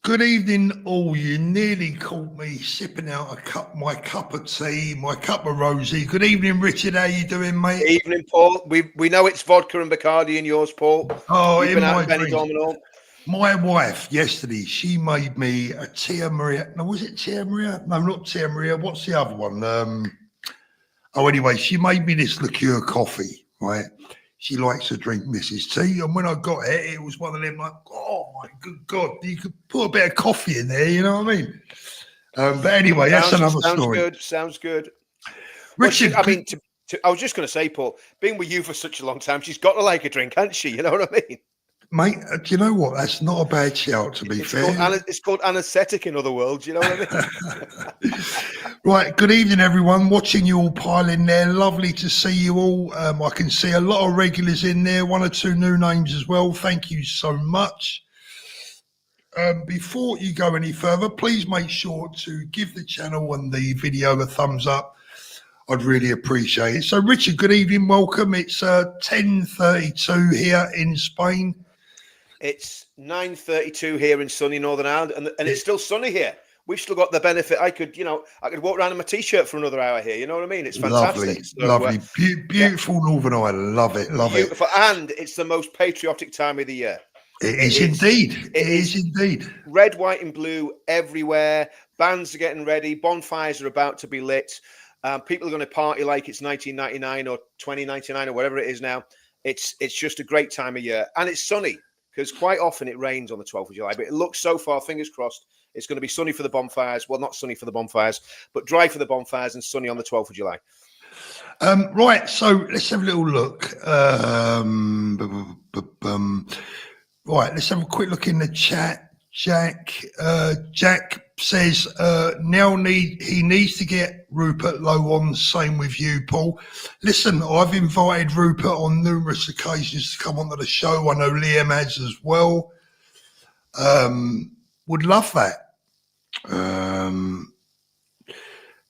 Good evening, all. You nearly caught me sipping out my cup of tea, my cup of rosé. Good evening, Richard. How you doing, mate? Evening, Paul. We know it's vodka and Bacardi in yours, Paul. Oh, You've in been out my in Benny dreams. Domino. My wife yesterday, she made me a Tia Maria. No, was it Tia Maria? No, not Tia Maria. What's the other one? Anyway, she made me this liqueur coffee, right? She likes to drink Mrs. T. And when I got it, it was one of them like, oh my good God, you could put a bit of coffee in there, you know what I mean? But anyway, that's another story. Sounds good. Richard, well, I was just going to say, Paul, being with you for such a long time, she's got to like a drink, hasn't she? You know what I mean? mate, do you know what? That's not a bad shout, to be fair. It's called anaesthetic in other worlds, you know what I mean? Right, good evening, everyone. Watching you all pile in there. Lovely to see you all. I can see a lot of regulars in there, one or two new names as well. Thank you so much. Before you go any further, please make sure to give the channel and the video a thumbs up. I'd really appreciate it. So, Richard, good evening. Welcome. It's 10:32 here in Spain. It's 9:32 here in sunny Northern Ireland, and it's still sunny here. We've still got the benefit. I could walk around in my t-shirt for another hour here. You know what I mean? It's fantastic. Lovely. Beautiful Northern Ireland. Love it. Beautiful. And it's the most patriotic time of the year. It is indeed. It is indeed. Red, white, and blue everywhere. Bands are getting ready. Bonfires are about to be lit. People are going to party like it's 1999 or 2099 or whatever it is now. It's just a great time of year, and it's sunny because quite often it rains on the 12th of July. But it looks so far, fingers crossed, it's going to be sunny for the bonfires. Well, not sunny for the bonfires, but dry for the bonfires and sunny on the 12th of July. Right. So let's have a little look. Right, let's have a quick look in the chat. Jack says he needs to get Rupert Lowe on. Same with you, Paul. Listen, I've invited Rupert on numerous occasions to come onto the show. I know Liam has as well. Would love that.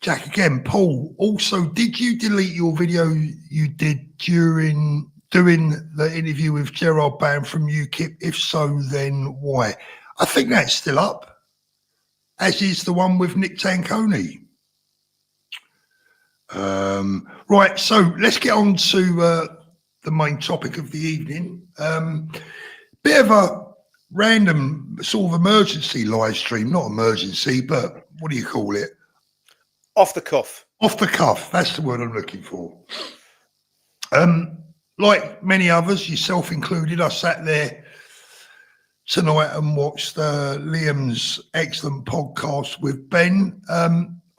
Jack again, Paul. Also, did you delete your video you did during doing the interview with Gerard Band from UKIP? If so, then why? I think that's still up, as is the one with Nick Tanconi. Right, so let's get on to the main topic of the evening. Bit of a random sort of emergency live stream, not emergency, but what do you call it? Off the cuff. Off the cuff, that's the word I'm looking for. Like many others, yourself included, I sat there tonight and watched Liam's excellent podcast with Ben.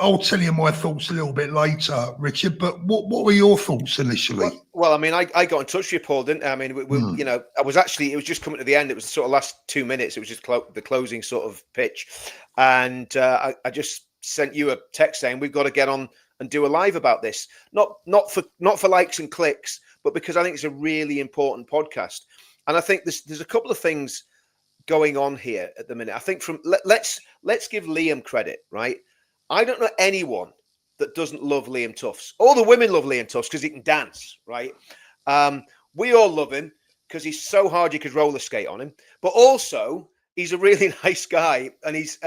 I'll tell you my thoughts a little bit later, Richard, but what were your thoughts initially? Well, I mean, I got in touch with you, Paul, didn't I? I mean, it was just coming to the end. It was the sort of last 2 minutes. It was just the closing sort of pitch. And I just sent you a text saying, we've got to get on and do a live about this. Not for likes and clicks, but because I think it's a really important podcast. And I think there's a couple of things going on here at the minute. I think let's give Liam credit, right? I don't know anyone that doesn't love Liam Tufts. All the women love Liam Tufts because he can dance, right? We all love him because he's so hard you could roller skate on him. But also, he's a really nice guy, and he's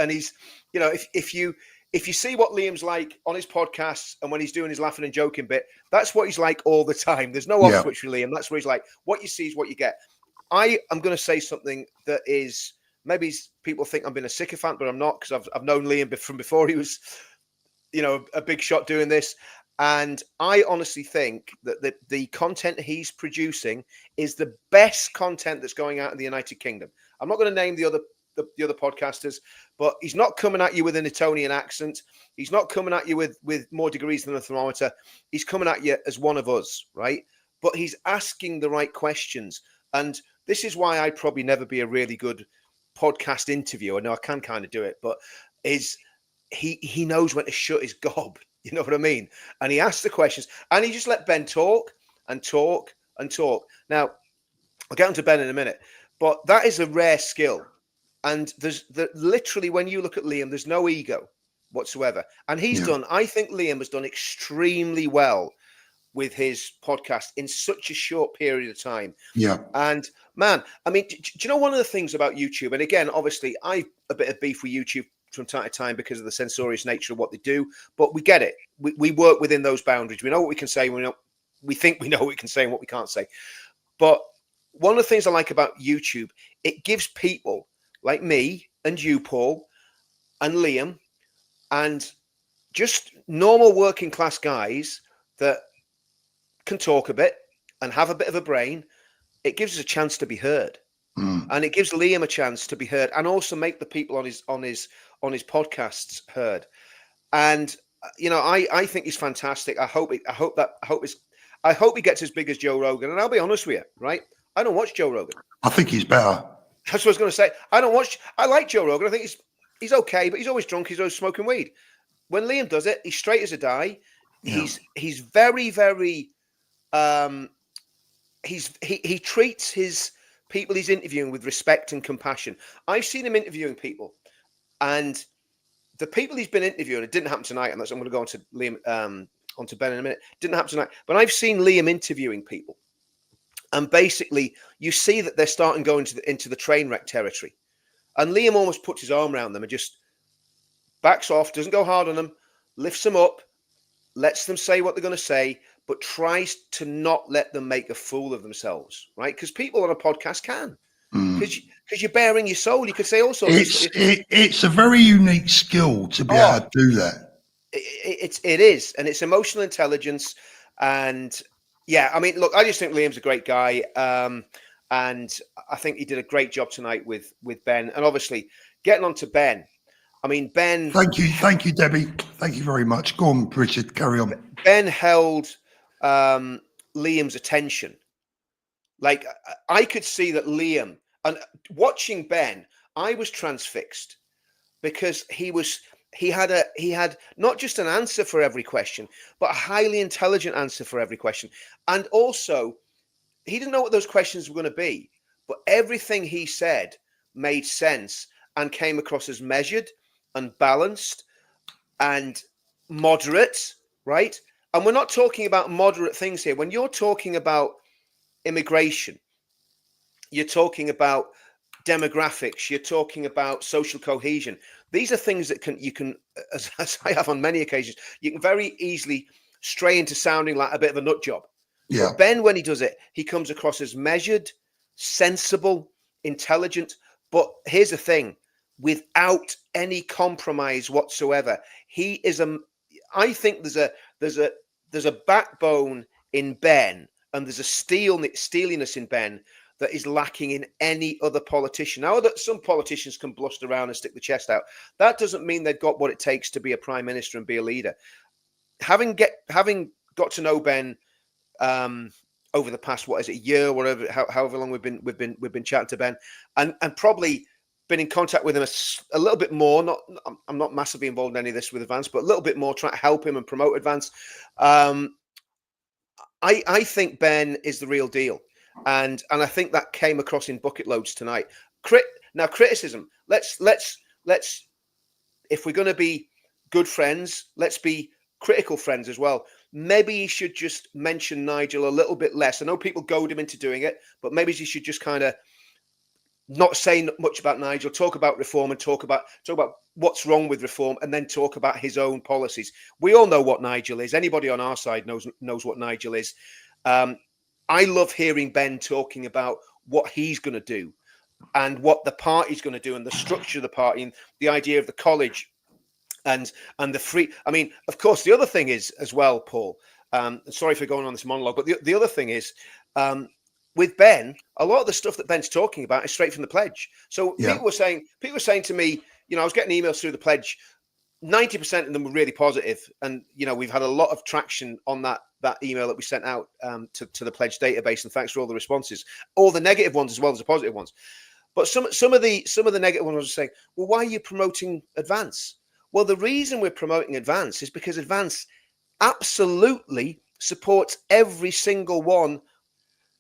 if you see what Liam's like on his podcasts and when he's doing his laughing and joking bit, that's what he's like all the time. There's no off switch for Liam. That's what he's like. What you see is what you get. I am going to say something that is maybe people think I'm being a sycophant, but I'm not, because I've known Liam from before he was, a big shot doing this. And I honestly think that the content he's producing is the best content that's going out in the United Kingdom. I'm not going to name the other podcasters, but he's not coming at you with an Etonian accent. He's not coming at you with more degrees than a thermometer. He's coming at you as one of us, right? But he's asking the right questions. And this is why I'd probably never be a really good podcast interviewer. No, I can kind of do it, but he knows when to shut his gob. You know what I mean? And he asks the questions, and he just let Ben talk and talk and talk. Now, I'll get onto Ben in a minute, but that is a rare skill. And literally, when you look at Liam, there's no ego whatsoever. And I think Liam has done extremely well with his podcast in such a short period of time. Yeah. And man, I mean, do you know one of the things about YouTube? And again, obviously, I've a bit of beef with YouTube from time to time because of the censorious nature of what they do, but we get it. We work within those boundaries. We know what we can say. We think we know what we can say and what we can't say. But one of the things I like about YouTube, it gives people like me and you, Paul, and Liam, and just normal working class guys that can talk a bit and have a bit of a brain. It gives us a chance to be heard, and it gives Liam a chance to be heard, and also make the people on his podcasts heard. And you know, I think he's fantastic. I hope he gets as big as Joe Rogan. And I'll be honest with you, right? I don't watch Joe Rogan. I think he's better. That's what I was going to say. I like Joe Rogan. I think he's okay, but he's always drunk. He's always smoking weed. When Liam does it, he's straight as a die. Yeah. He's very, very. He treats his people he's interviewing with respect and compassion. I've seen him interviewing people, and the people he's been interviewing, it didn't happen tonight, and I'm going to go on to Liam, onto Ben in a minute. Didn't happen tonight, but I've seen Liam interviewing people, and basically you see that they're starting going into the train wreck territory, and Liam almost puts his arm around them and just backs off, doesn't go hard on them, lifts them up, lets them say what they're going to say, but tries to not let them make a fool of themselves, right? Because people on a podcast can. Because you're bearing your soul. You could say all sorts. It's a very unique skill to be able to do that. It is, and it's emotional intelligence. And yeah, I mean, look, I just think Liam's a great guy, and I think he did a great job tonight with Ben. And obviously, getting on to Ben. I mean, Ben. Thank you, Debbie. Thank you very much. Go on, Richard. Carry on. Ben held Liam's attention. Like, I could see that Liam, and watching Ben, I was transfixed because he had not just an answer for every question, but a highly intelligent answer for every question. And also, he didn't know what those questions were going to be, but everything he said made sense and came across as measured and balanced and moderate, right? And we're not talking about moderate things here. When you're talking about immigration, you're talking about demographics, you're talking about social cohesion. These are things that you can, as I have on many occasions, you can very easily stray into sounding like a bit of a nut job. Yeah. But Ben, when he does it, he comes across as measured, sensible, intelligent. But here's the thing, without any compromise whatsoever. He is I think there's a backbone in Ben, and there's a steeliness in Ben that is lacking in any other politician. Now that some politicians can bluster around and stick the chest out, that doesn't mean they've got what it takes to be a prime minister and be a leader. Having got to know Ben over the past, what is it, year, whatever, however long we've been chatting to Ben, and probably been in contact with him a little bit more. I'm not massively involved in any of this with Advance, but a little bit more, trying to help him and promote Advance. I think Ben is the real deal, and I think that came across in bucket loads tonight. Now criticism. Let's if we're going to be good friends, let's be critical friends as well. Maybe he should just mention Nigel a little bit less. I know people goad him into doing it, but maybe he should just kind of not say much about Nigel, talk about reform and talk about what's wrong with reform, and then talk about his own policies. We all know what Nigel is. Anybody on our side knows what Nigel is. I love hearing Ben talking about what he's going to do and what the party's going to do and the structure of the party and the idea of the college and the free. I mean, of course, the other thing is as well, Paul, sorry for going on this monologue, but the other thing is, with Ben, a lot of the stuff that Ben's talking about is straight from the pledge. So people were saying to me, I was getting emails through the pledge. 90% of them were really positive, and we've had a lot of traction on that email that we sent out to the pledge database. And thanks for all the responses, all the negative ones as well as the positive ones. But some of the negative ones were saying, well, why are you promoting Advance? Well, the reason we're promoting Advance is because Advance absolutely supports every single one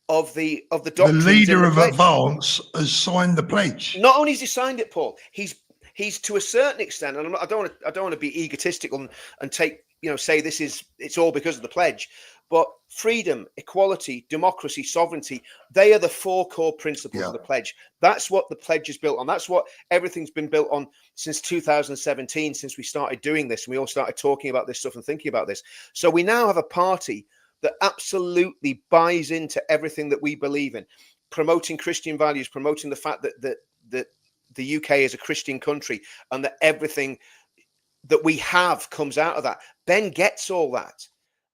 of the doctrines. The leader of Advance has signed the pledge. Not only has he signed it, Paul, he's to a certain extent, and I don't want to be egotistical and take say it's all because of the pledge, But freedom, equality, democracy, sovereignty, they are the 4 core principles of the pledge. That's what the pledge is built on. That's what everything's been built on since 2017, since we started doing this and we all started talking about this stuff and thinking about this. So we now have a party that absolutely buys into everything that we believe in, promoting Christian values, promoting the fact that the UK is a Christian country and that everything that we have comes out of that. Ben gets all that.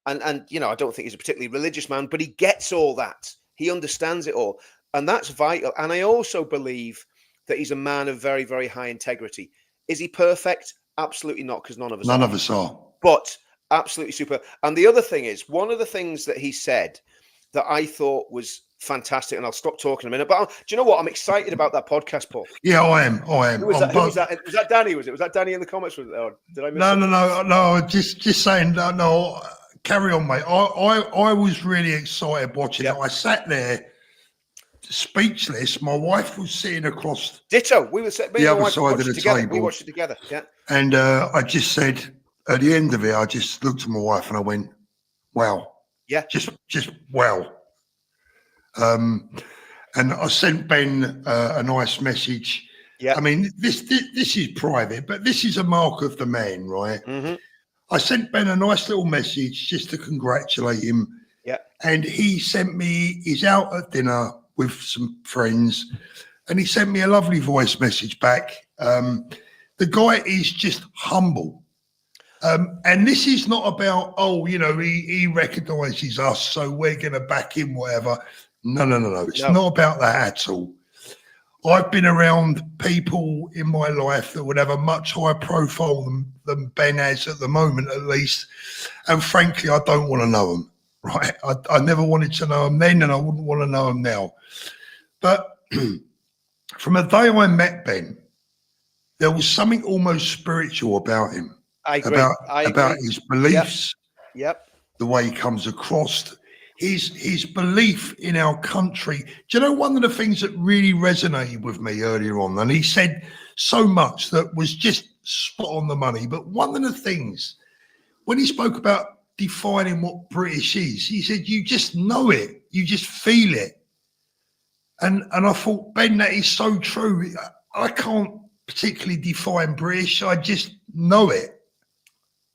And you know, I don't think he's a particularly religious man, but he gets all that. He understands it all. And that's vital. And I also believe that he's a man of very, very high integrity. Is he perfect? Absolutely not, because none of us are. But absolutely super. And the other thing is, one of the things that he said that I thought was fantastic, and I'll stop talking a minute, but do you know what? I'm excited about that podcast, Paul. Yeah, I am. Who was that? Was that Danny? Was that Danny in the comments? Or did I miss No. Just saying, no. Carry on, mate. I was really excited watching it. I sat there speechless. My wife was sitting across. Ditto. We were the other side of the table. We watched it together. Yeah. And I just said at the end of it, I just looked at my wife and I went, "Wow." Yeah. Just wow. And I sent Ben a nice message. Yeah. I mean, this is private, but this is a mark of the man, right? Mm-hmm. I sent Ben a nice little message just to congratulate him. Yeah. And he sent me, he's out at dinner with some friends, and he sent me a lovely voice message back. The guy is just humble. And this is not about, he recognises us, so we're going to back him, whatever. No. It's not about that at all. I've been around people in my life that would have a much higher profile than Ben has at the moment, at least. And frankly, I don't want to know them, right? I never wanted to know them then, and I wouldn't want to know them now. But from the day I met Ben, there was something almost spiritual about him. I agree. About his beliefs, yep. The way he comes across, his belief in our country. Do you know one of the things that really resonated with me earlier on? And he said so much that was just spot on the money. But one of the things, when he spoke about defining what British is, he said, you just know it. You just feel it. And I thought, Ben, that is so true. I can't particularly define British. I just know it.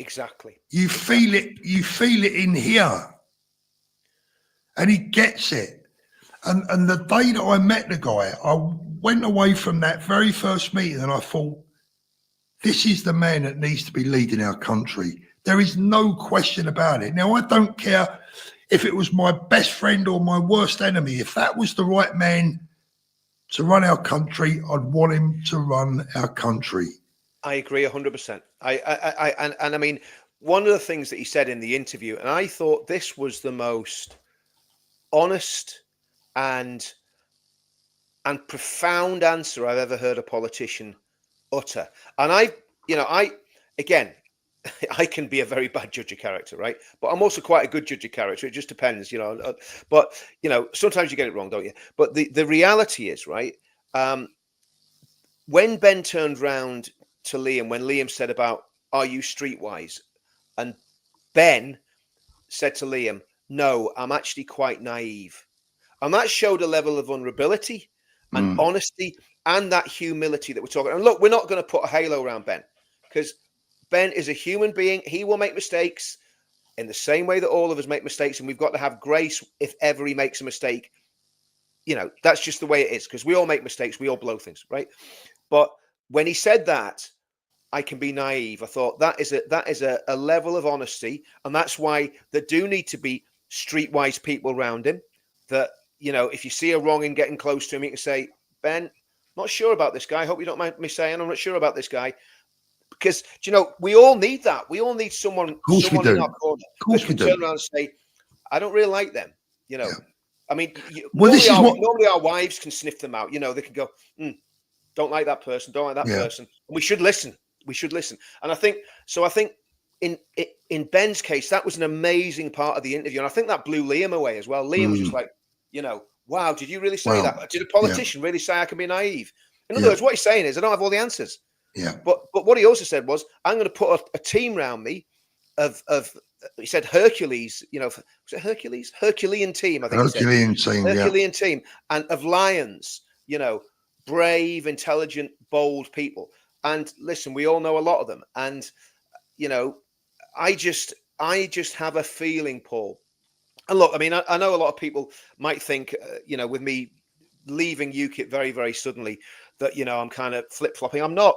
Exactly. You feel it. You feel it in here. And he gets it. And the day that I met the guy, I went away from that very first meeting and I thought, this is the man that needs to be leading our country. There is no question about it. Now, I don't care if it was my best friend or my worst enemy. If that was the right man to run our country, I'd want him to run our country. I agree 100%. I mean, one of the things that he said in the interview, and I thought this was the most honest and profound answer I've ever heard a politician utter. And I can be a very bad judge of character, right? But I'm also quite a good judge of character. It just depends, But, sometimes you get it wrong, don't you? But the reality is, right, when Ben turned round to Liam, when Liam said about, are you streetwise? And Ben said to Liam, no, I'm actually quite naive. And that showed a level of vulnerability and honesty and that humility that we're talking. And look, we're not going to put a halo around Ben because Ben is a human being. He will make mistakes in the same way that all of us make mistakes. And we've got to have grace if ever he makes a mistake. That's just the way it is because we all make mistakes. We all blow things, right? But when he said that, I can be naive. I thought that is a level of honesty. And that's why there do need to be streetwise people around him that, if you see a wrong and getting close to him, you can say, Ben, not sure about this guy. I hope you don't mind me saying I'm not sure about this guy. Because, we all need that. We all need someone in our corner that can turn around and say, I don't really like them. Yeah. I mean, well, normally our wives can sniff them out. They can go, don't like that person, don't like that person. And we should listen. And I think in Ben's case, that was an amazing part of the interview. And I think that blew Liam away as well. Liam was just like, wow, did you really say that? Did a politician really say I can be naive? In other words, what he's saying is I don't have all the answers. Yeah. But what he also said was, I'm going to put a team around me of he said Hercules, was it Hercules? Herculean team, I think he said. Herculean team, Herculean team, and of lions, brave, intelligent, bold people. And listen, we all know a lot of them. And, I just have a feeling, Paul. And look, I mean, I know a lot of people might think, with me leaving UKIP very, very suddenly, that, I'm kind of flip-flopping. I'm not.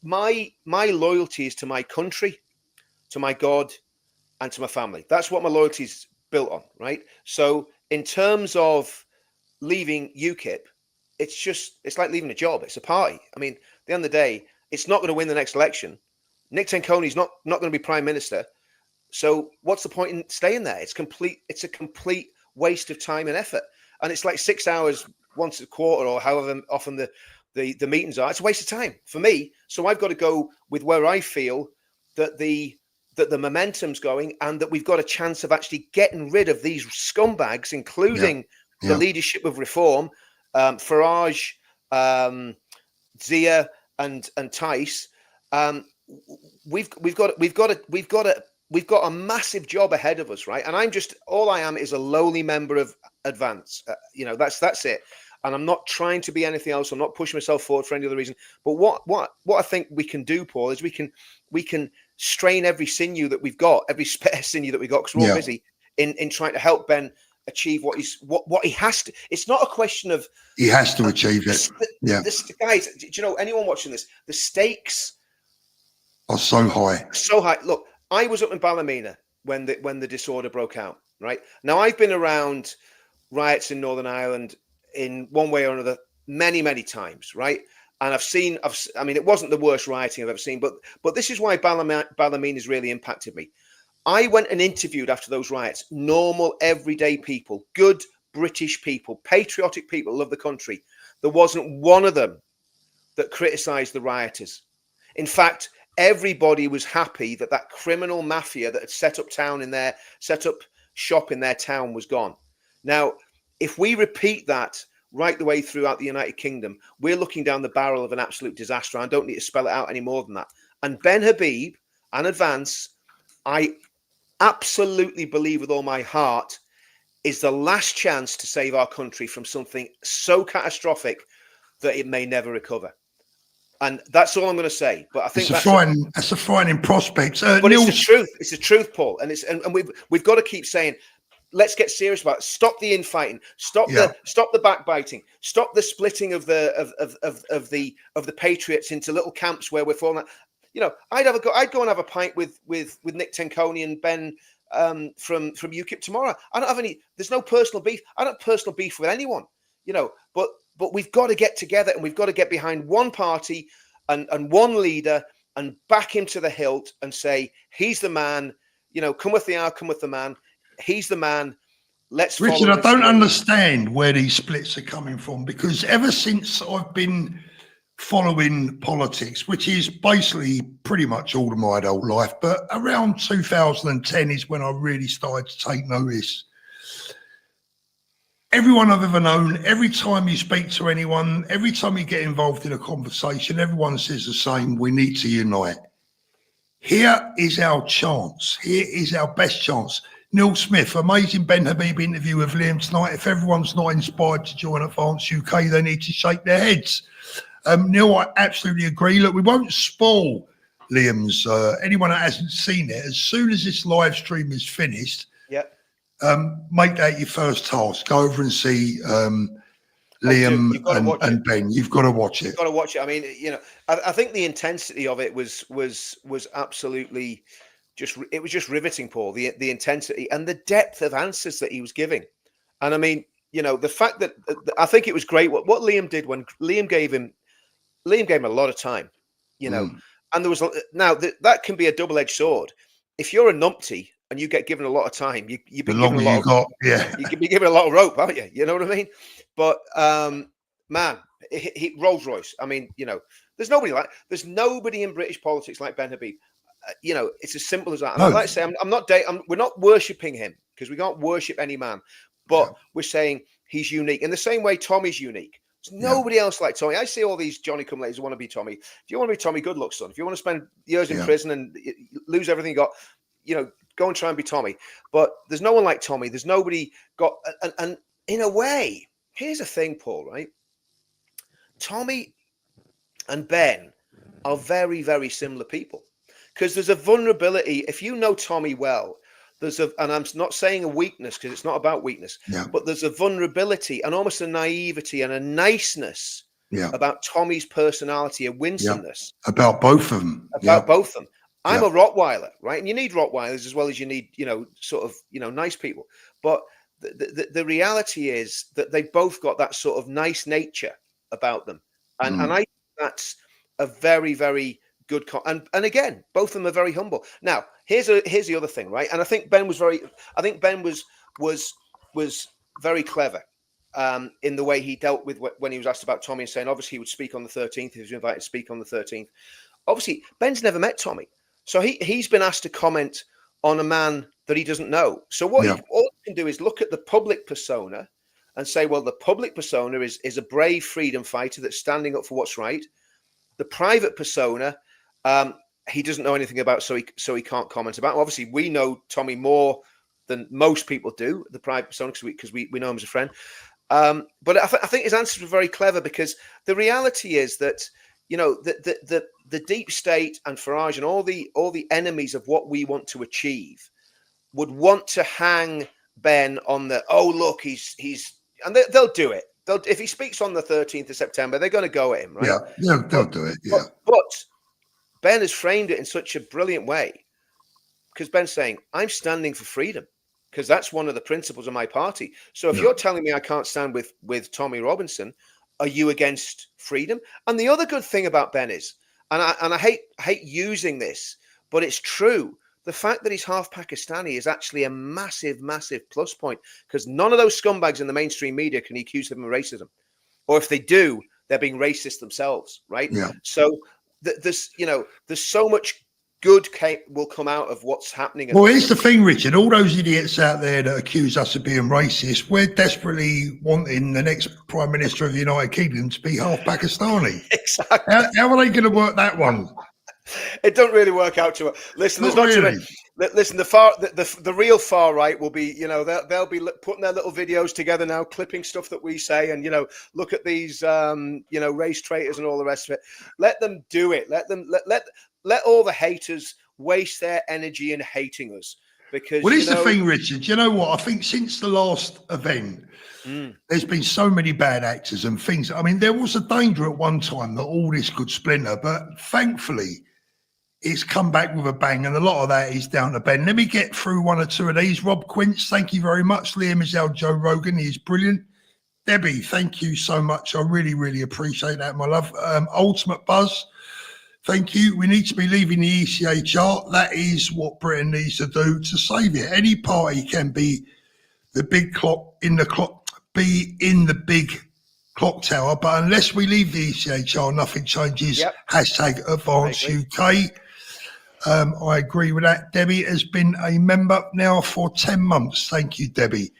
My loyalty is to my country, to my God, and to my family. That's what my loyalty is built on, right? So in terms of leaving UKIP, it's like leaving a job. It's a party. I mean, at the end of the day, it's not going to win the next election. Nick Tenconi's not going to be prime minister. So what's the point in staying there? It's a complete waste of time and effort. And it's like 6 hours once a quarter or however often the meetings are. It's a waste of time for me. So I've got to go with where I feel that the momentum's going, and that we've got a chance of actually getting rid of these scumbags, including the leadership of Reform, Farage, Zia, and Tice. We've got a massive job ahead of us, right? And all I am is a lowly member of Advance. That's it. And I'm not trying to be anything else. I'm not pushing myself forward for any other reason. But what I think we can do, Paul, is we can strain every sinew that we've got, every spare sinew that we've got, because we're all busy in trying to help Ben achieve what he has to. It's not a question of he has to achieve it. Guys, do you know, anyone watching this, the stakes are so high. So high. Look, I was up in Ballymena when the disorder broke out. Right now, I've been around riots in Northern Ireland in one way or another many, many times, right? And I mean, it wasn't the worst rioting I've ever seen, but this is why Ballymena has really impacted me. I went and interviewed after those riots, normal, everyday people, good British people, patriotic people, love the country. There wasn't one of them that criticised the rioters. In fact, everybody was happy that criminal mafia that had set up shop in their town was gone. Now, if we repeat that right the way throughout the United Kingdom, we're looking down the barrel of an absolute disaster. I don't need to spell it out any more than that. And Ben Habib and Advance, I absolutely believe with all my heart, is the last chance to save our country from something so catastrophic that it may never recover. And that's all I'm going to say. But I think that's a frightening prospect. But Neil, it's the truth. It's the truth, Paul. And we've got to keep saying, let's get serious about it. Stop the infighting. Stop the backbiting. Stop the splitting of the patriots into little camps where we're falling. I'd go and have a pint with Nick Tenconi and Ben from UKIP tomorrow. I don't have any. There's no personal beef. I don't have personal beef with anyone. But we've got to get together, and we've got to get behind one party and one leader and back him to the hilt and say, he's the man. Come with the hour, come with the man. He's the man. Let's follow Richard, I don't understand where these splits are coming from, because ever since I've been following politics, which is basically pretty much all of my adult life, but around 2010 is when I really started to take notice. Everyone I've ever known, every time you speak to anyone, every time you get involved in a conversation, everyone says the same: we need to unite. Here is our chance. Here is our best chance. Neil Smith, amazing Ben Habib interview with Liam tonight. If everyone's not inspired to join Advance UK, they need to shake their heads. Neil, I absolutely agree. Look, we won't spoil Liam's. Anyone that hasn't seen it, as soon as this live stream is finished, make that your first task. Go over and see Liam and Ben. You've got to watch it. You've got to watch it. I mean, I think the intensity of it was absolutely it was just riveting, Paul. The intensity and the depth of answers that he was giving. And I mean, the fact that I think it was great what Liam did when Liam gave him a lot of time, and there was that can be a double-edged sword. If you're a numpty and you get given a lot of time, you've been given a lot. You can be given a lot of rope, haven't you? You know what I mean? But man, he Rolls Royce. I mean, there's nobody in British politics like Ben Habib. It's as simple as that. And I'd like to say, we're not worshipping him, because we can't worship any man, but we're saying he's unique in the same way Tommy's unique. There's nobody else like Tommy. I see all these Johnny come laters who want to be Tommy. If you want to be Tommy, good luck, son. If you want to spend years in prison and lose everything you got, go and try and be Tommy. But there's no one like Tommy. There's nobody got, and in a way, here's the thing, Paul, right? Tommy and Ben are very, very similar people, because there's a vulnerability. If you know Tommy well, and I'm not saying a weakness, because it's not about weakness, but there's a vulnerability and almost a naivety and a niceness about Tommy's personality, a winsomeness. About both of them. Both of them. I'm a Rottweiler, right? And you need Rottweilers as well as you need, sort of, nice people. But the reality is that they both got that sort of nice nature about them. And I think that's a very, very good. And again, both of them are very humble. Now, here's the other thing, right? And I think Ben was very clever in the way he dealt with when he was asked about Tommy, and saying obviously he would speak on the 13th. He was invited to speak on the 13th. Obviously, Ben's never met Tommy. So he's been asked to comment on a man that he doesn't know. So all he can do is look at the public persona and say, well, the public persona is a brave freedom fighter that's standing up for what's right. The private persona, he doesn't know anything about, so he can't comment about. Obviously, we know Tommy more than most people do, the private persona, because we know him as a friend. But I think his answers were very clever, because the reality is that, the deep state and Farage and all the enemies of what we want to achieve would want to hang Ben on the, oh, look, he's and they'll do it. If he speaks on the 13th of September, they're going to go at him, right? Yeah, they'll do it. Yeah. But Ben has framed it in such a brilliant way, because Ben's saying, I'm standing for freedom, because that's one of the principles of my party. So if you're telling me I can't stand with Tommy Robinson, are you against freedom? And the other good thing about Ben is, and I hate using this, but it's true. The fact that he's half Pakistani is actually a massive, massive plus point, because none of those scumbags in the mainstream media can accuse him of racism. Or if they do, they're being racist themselves, right? Yeah. So there's so much good will come out of what's happening. Well, here's the thing, Richard. All those idiots out there that accuse us of being racist, we're desperately wanting the next Prime Minister of the United Kingdom to be half Pakistani. Exactly. How are they going to work that one? It don't really work out too well. Listen, there's not too many. Listen, the real far right will be, they'll be putting their little videos together now, clipping stuff that we say, and look at these, race traitors and all the rest of it. Let them do it. Let all the haters waste their energy in hating us, because. Well, here's the thing, Richard. You know what? I think since the last event, there's been so many bad actors and things. I mean, there was a danger at one time that all this could splinter, but thankfully, it's come back with a bang, and a lot of that is down to Ben. Let me get through one or two of these. Rob Quince, thank you very much. Liam Mizel, Joe Rogan, he's brilliant. Debbie, thank you so much. I really, really appreciate that, my love. Ultimate Buzz, thank you. We need to be leaving the ECHR. That is what Britain needs to do to save it. Any party can be the big clock in the big clock tower, but unless we leave the ECHR, nothing changes. Yep. # Advance UK. I agree with that. Debbie has been a member now for 10 months. Thank you, Debbie.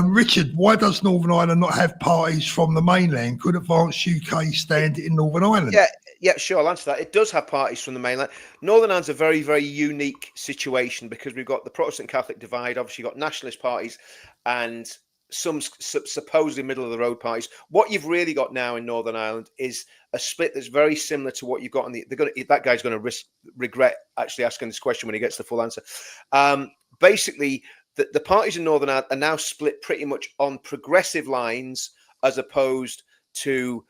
Richard, why does Northern Ireland not have parties from the mainland? Could Advance UK stand in Northern Ireland? Yeah, sure. I'll answer that. It does have parties from the mainland. Northern Ireland's a very, very unique situation, because we've got the Protestant Catholic divide. Obviously, you've got nationalist parties and some supposedly middle of the road parties. What you've really got now in Northern Ireland is a split that's very similar to what you've got on that guy's going to regret actually asking this question when he gets the full answer. Basically, the parties in Northern Ireland are now split pretty much on progressive lines as opposed to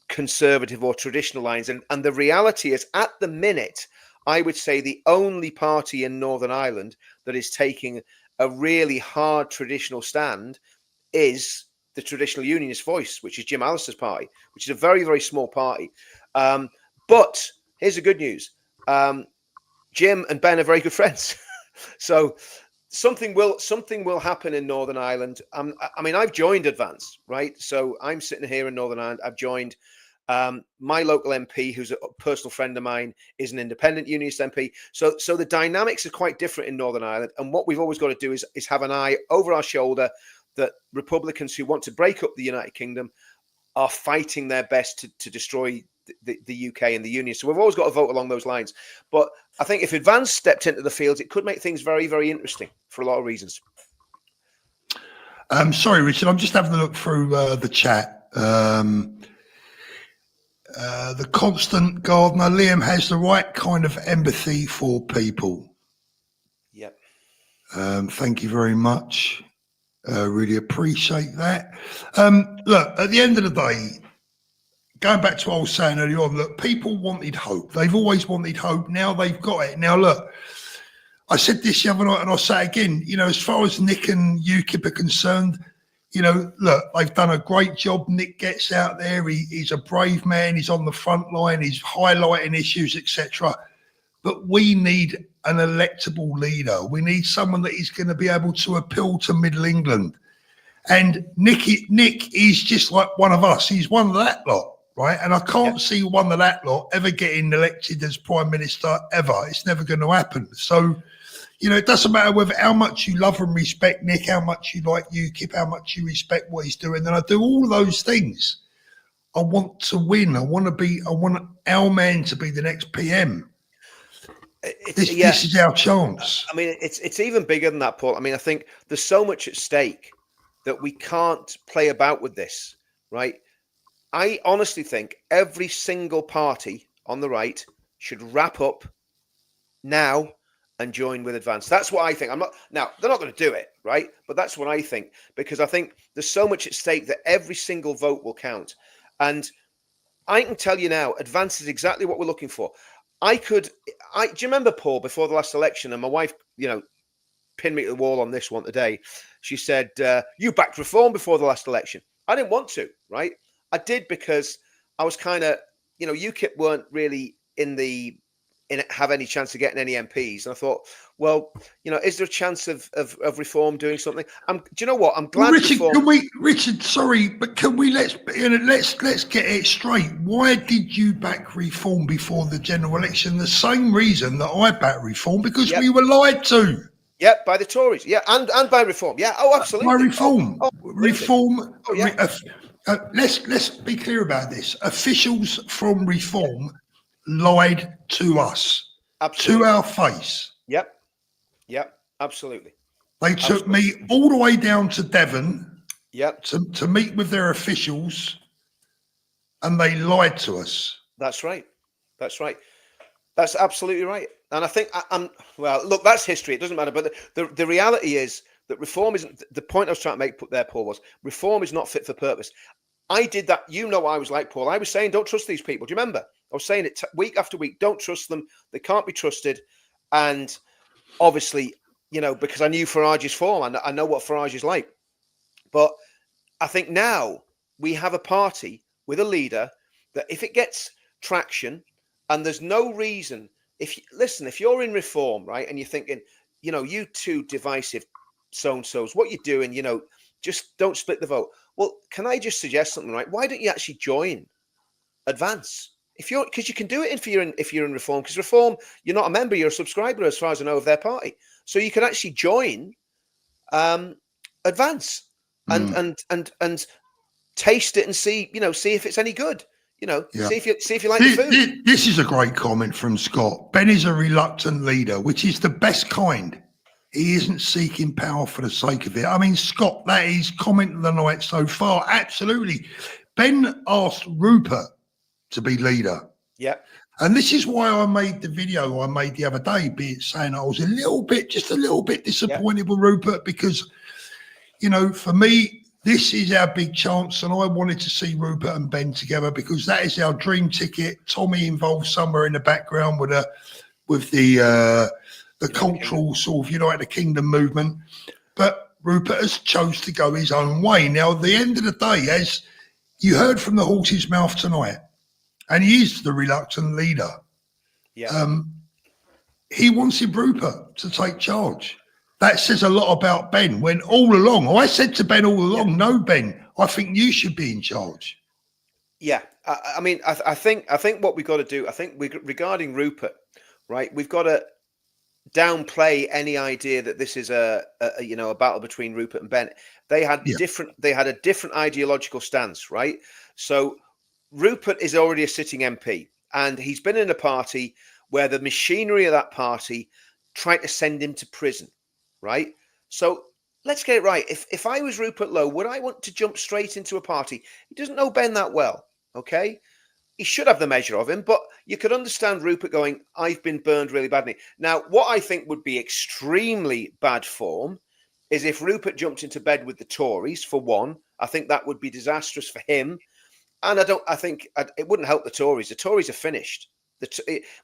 conservative or traditional lines. And the reality is, at the minute, I would say the only party in Northern Ireland that is taking a really hard traditional stand is the Traditional Unionist Voice, which is Jim Allister's party, which is a very, very small party. But here's the good news. Jim and Ben are very good friends. So something will happen in Northern Ireland. I mean, I've joined Advance, right? So I'm sitting here in Northern Ireland. I've joined my local MP, who's a personal friend of mine, is an independent unionist MP. So the dynamics are quite different in Northern Ireland. And what we've always got to do is have an eye over our shoulder that Republicans who want to break up the United Kingdom are fighting their best to destroy the UK and the union. So we've always got to vote along those lines. But I think if Advance stepped into the field, it could make things very, very interesting for a lot of reasons. Sorry, Richard, I'm just having a look through the chat. The constant gardener, Liam has the right kind of empathy for people. Yep. Thank you very much. Really appreciate that. Look, at the end of the day, going back to what I was saying earlier on, look, people wanted hope. They've always wanted hope. Now they've got it. Now, look, I said this the other night and I'll say it again, as far as Nick and UKIP are concerned, look, they've done a great job. Nick gets out there. He's a brave man. He's on the front line. He's highlighting issues, etc. But we need an electable leader. We need someone that is going to be able to appeal to Middle England. And Nick is just like one of us. He's one of that lot, right? And I can't see one of that lot ever getting elected as Prime Minister ever. It's never going to happen. So, it doesn't matter how much you love and respect Nick, how much you like UKIP, how much you respect what he's doing. And I do all those things. I want to win. I want our man to be the next PM. This is our chance. I mean, it's even bigger than that, Paul. I mean, I think there's so much at stake that we can't play about with this, right? I honestly think every single party on the right should wrap up now and join with Advance. That's what I think. Now, they're not going to do it, right? But that's what I think, because I think there's so much at stake that every single vote will count. And I can tell you now, Advance is exactly what we're looking for. Do you remember, Paul, before the last election, and my wife, pinned me to the wall on this one today. She said, you backed Reform before the last election. I didn't want to, right? I did because I was kind of, UKIP weren't really have any chance of getting any MPs. And I thought, well, is there a chance of Reform doing something? Do you know what? I'm glad. Well, Richard, sorry, but can we let's get it straight. Why did you back Reform before the general election? The same reason that I backed Reform, because we were lied to. Yeah, by the Tories. Yeah, and by Reform. Yeah, absolutely. By Reform. Reform. Oh, yeah. Let's be clear about this. Officials from Reform lied to us, to our face. Yep, absolutely. They took me all the way down to Devon to meet with their officials, and they lied to us. That's right. That's absolutely right. And I think look, that's history. It doesn't matter. But the reality is that Reform isn't the point I was trying to make there, Paul, was Reform is not fit for purpose. I did that. I was like, Paul, I was saying, don't trust these people. Do you remember? I was saying it week after week. Don't trust them. They can't be trusted. And obviously, because I knew Farage's form, I know what Farage is like. But I think now we have a party with a leader that if it gets traction, and there's no reason, if you're in Reform, right, and you're thinking, you two divisive so-and-sos, what you're doing, just don't split the vote. Well, can I just suggest something, right? Why don't you actually join Advance? Because you can do it if you're in Reform, because Reform, you're not a member, you're a subscriber, as far as I know, of their party. So you can actually join Advance and taste it and see if it's any good. See if you like the food. This is a great comment from Scott. Ben is a reluctant leader, which is the best kind. He isn't seeking power for the sake of it. I mean, Scott, that is comment of the night so far. Absolutely. Ben asked Rupert to be leader. Yeah. And this is why I made the video I made the other day, be it saying I was just a little bit disappointed with Rupert, because, for me, this is our big chance, and I wanted to see Rupert and Ben together because that is our dream ticket. Tommy involved somewhere in the background with the cultural sort of United Kingdom movement, but Rupert has chose to go his own way. Now, at the end of the day, as you heard from the horse's mouth tonight, and he is the reluctant leader. Yeah. He wanted Rupert to take charge. That says a lot about Ben, when all along, I said to Ben all along, no, Ben, I think you should be in charge. Yeah. I think what we've got to do, regarding Rupert, right, we've got to downplay any idea that this is a battle between Rupert and Ben. They had a different ideological stance, right? So Rupert is already a sitting MP, and he's been in a party where the machinery of that party tried to send him to prison, right? So let's get it right. If I was Rupert Lowe, would I want to jump straight into a party? He doesn't know Ben that well, okay? He should have the measure of him, but you could understand Rupert going, I've been burned really badly. Now, what I think would be extremely bad form is if Rupert jumped into bed with the Tories, for one. I think that would be disastrous for him. And I think it wouldn't help the Tories. The Tories are finished.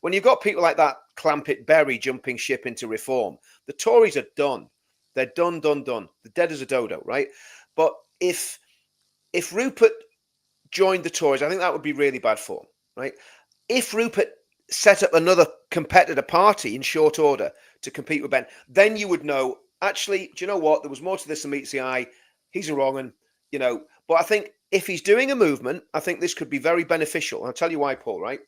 When you've got people like that, Clampett Berry jumping ship into reform, the Tories are done. They're done. They're dead as a dodo, right? But if Rupert joined the Tories, I think that would be really bad form, right? If Rupert set up another competitor party in short order to compete with Ben, then you would know, actually, do you know what? There was more to this than meets the eye. He's a wrong one, you know. But I think if he's doing a movement, I think this could be very beneficial. And I'll tell you why, Paul, right?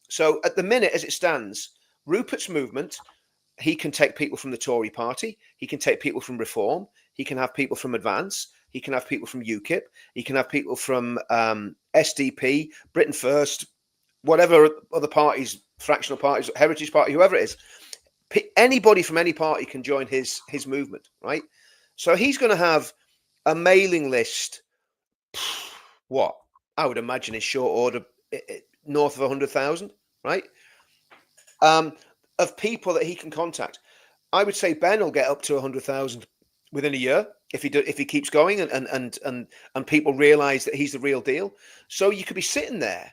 So at the minute, as it stands, Rupert's movement, he can take people from the Tory party. He can take people from Reform. He can have people from Advance. He can have people from UKIP. He can have people from SDP, Britain First, whatever other parties, fractional parties, Heritage Party, whoever it is. Anybody from any party can join his movement, right? So he's going to have a mailing list. What I would imagine in short order, north of 100,000, right? Of people that he can contact. I would say Ben will get up to 100,000 within a year if he keeps going and people realise that he's the real deal. So you could be sitting there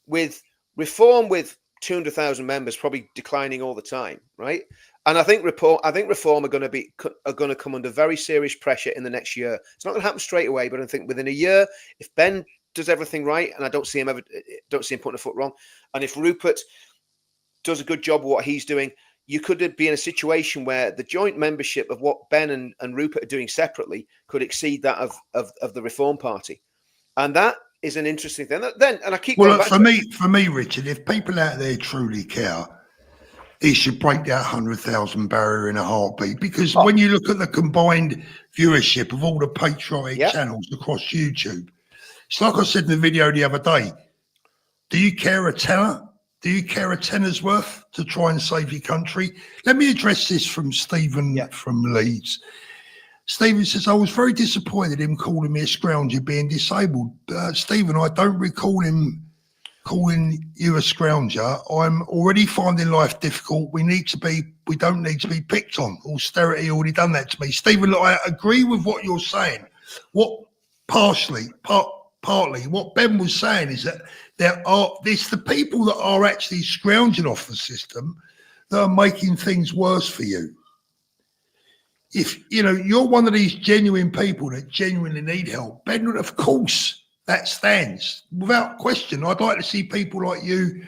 with Reform with 200,000 members, probably declining all the time, right? And I think Reform are going to come under very serious pressure in the next year. It's not going to happen straight away, but I think within a year, if Ben does everything right, and I don't see him putting a foot wrong, and if Rupert does a good job of what he's doing, you could be in a situation where the joint membership of what Ben and Rupert are doing separately could exceed that of the Reform Party, and that is an interesting thing. Then, and I keep well, for me, Richard, if people out there truly care, he should break that 100,000 barrier in a heartbeat. Because when you look at the combined viewership of all the patriotic channels across YouTube, it's like I said in the video the other day. Do you care a tenner? Do you care a tenner's worth to try and save your country? Let me address this from Stephen from Leeds. Stephen says, I was very disappointed in him calling me a scrounger being disabled. Stephen, I don't recall him calling you a scrounger. I'm already finding life difficult. We don't need to be picked on. Austerity already done that to me. Stephen, look, I agree with what you're saying. Partly, what Ben was saying is that it's the people that are actually scrounging off the system that are making things worse for you. If you're one of these genuine people that genuinely need help, Ben, of course that stands without question. I'd like to see people like you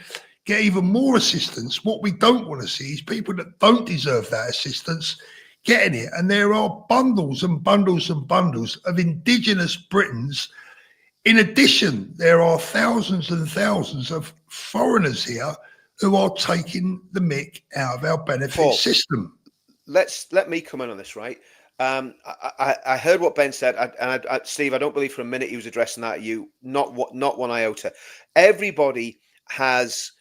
get even more assistance. What we don't want to see is people that don't deserve that assistance getting it. And there are bundles and bundles and bundles of Indigenous Britons. In addition, there are thousands and thousands of foreigners here who are taking the mick out of our benefit system. Let me come in on this, right? I heard what Ben said, and Steve, I don't believe for a minute he was addressing that at you. Not one iota. Everybody with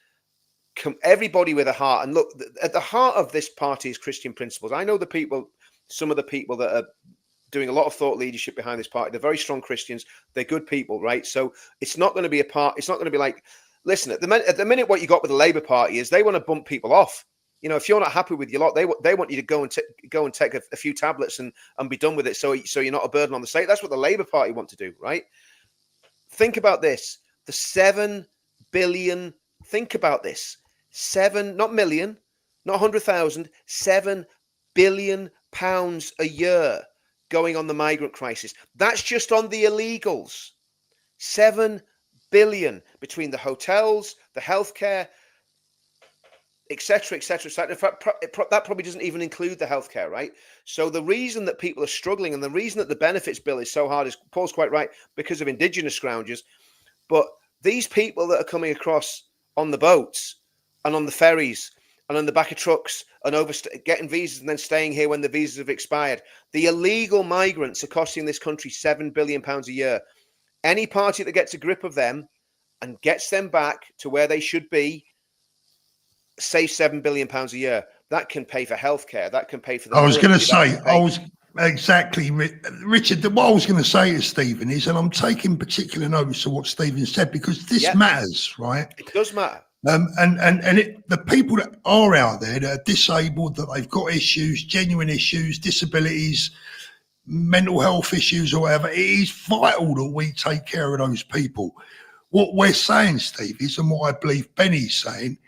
a heart, and look, at the heart of this party is Christian principles. I know some of the people that are doing a lot of thought leadership behind this party. They're very strong Christians. They're good people, right? So it's not going to be it's not going to be like, listen, at the minute, what you got with the Labour Party is they want to bump people off. If you're not happy with your lot, they want you to go and take a few tablets and be done with it. So you're not a burden on the state. That's what the Labour Party want to do, right? Think about this: the 7 billion. Think about this: not million, not 100,000, 7 billion pounds a year going on the migrant crisis. That's just on the illegals. 7 billion between the hotels, the healthcare, etc., etc., etc. In fact, that probably doesn't even include the healthcare, right? So the reason that people are struggling and the reason that the benefits bill is so hard is, Paul's quite right, because of Indigenous scroungers. But these people that are coming across on the boats and on the ferries and on the back of trucks and getting visas and then staying here when the visas have expired, the illegal migrants are costing this country £7 billion a year. Any party that gets a grip of them and gets them back to where they should be, save £7 billion a year. That can pay for healthcare. That can pay for the I was going to military, say, exactly, Richard. What I was going to say to Stephen is, and I'm taking particular notice of what Stephen said, because this matters, right? It does matter. The people that are out there that are disabled, that they've got issues, genuine issues, disabilities, mental health issues, or whatever, it is vital that we take care of those people. What we're saying, Steve, is, and what I believe Benny's saying,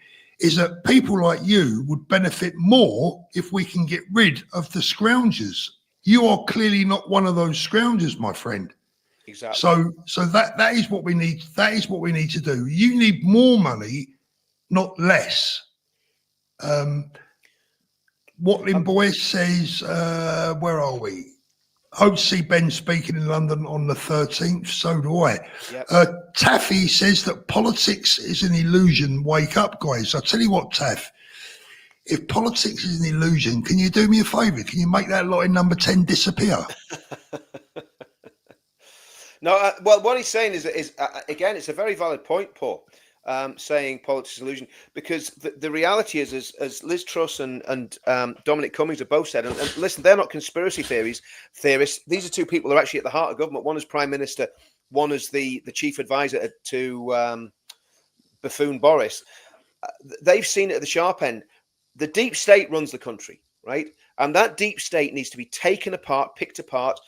is that people like you would benefit more if we can get rid of the scroungers. You are clearly not one of those scroungers, my friend. Exactly. So that is what we need. That is what we need to do. You need more money, not less. Watling Boy says, where are we? Hope to see Ben speaking in London on the 13th. So do I. Yep. Taffy says that politics is an illusion. Wake up, guys. I'll tell you what, Taff. If politics is an illusion, can you do me a favour? Can you make that lot in number 10 disappear? No, well, what he's saying is again, it's a very valid point, Paul. Saying politics is an illusion, because the reality is, as Liz Truss and Dominic Cummings have both said, and listen, they're not conspiracy theorists. These are two people who are actually at the heart of government. One is Prime Minister, one is the chief advisor to buffoon Boris. They've seen it at the sharp end. The deep state runs the country, right? And that deep state needs to be taken apart, picked apart.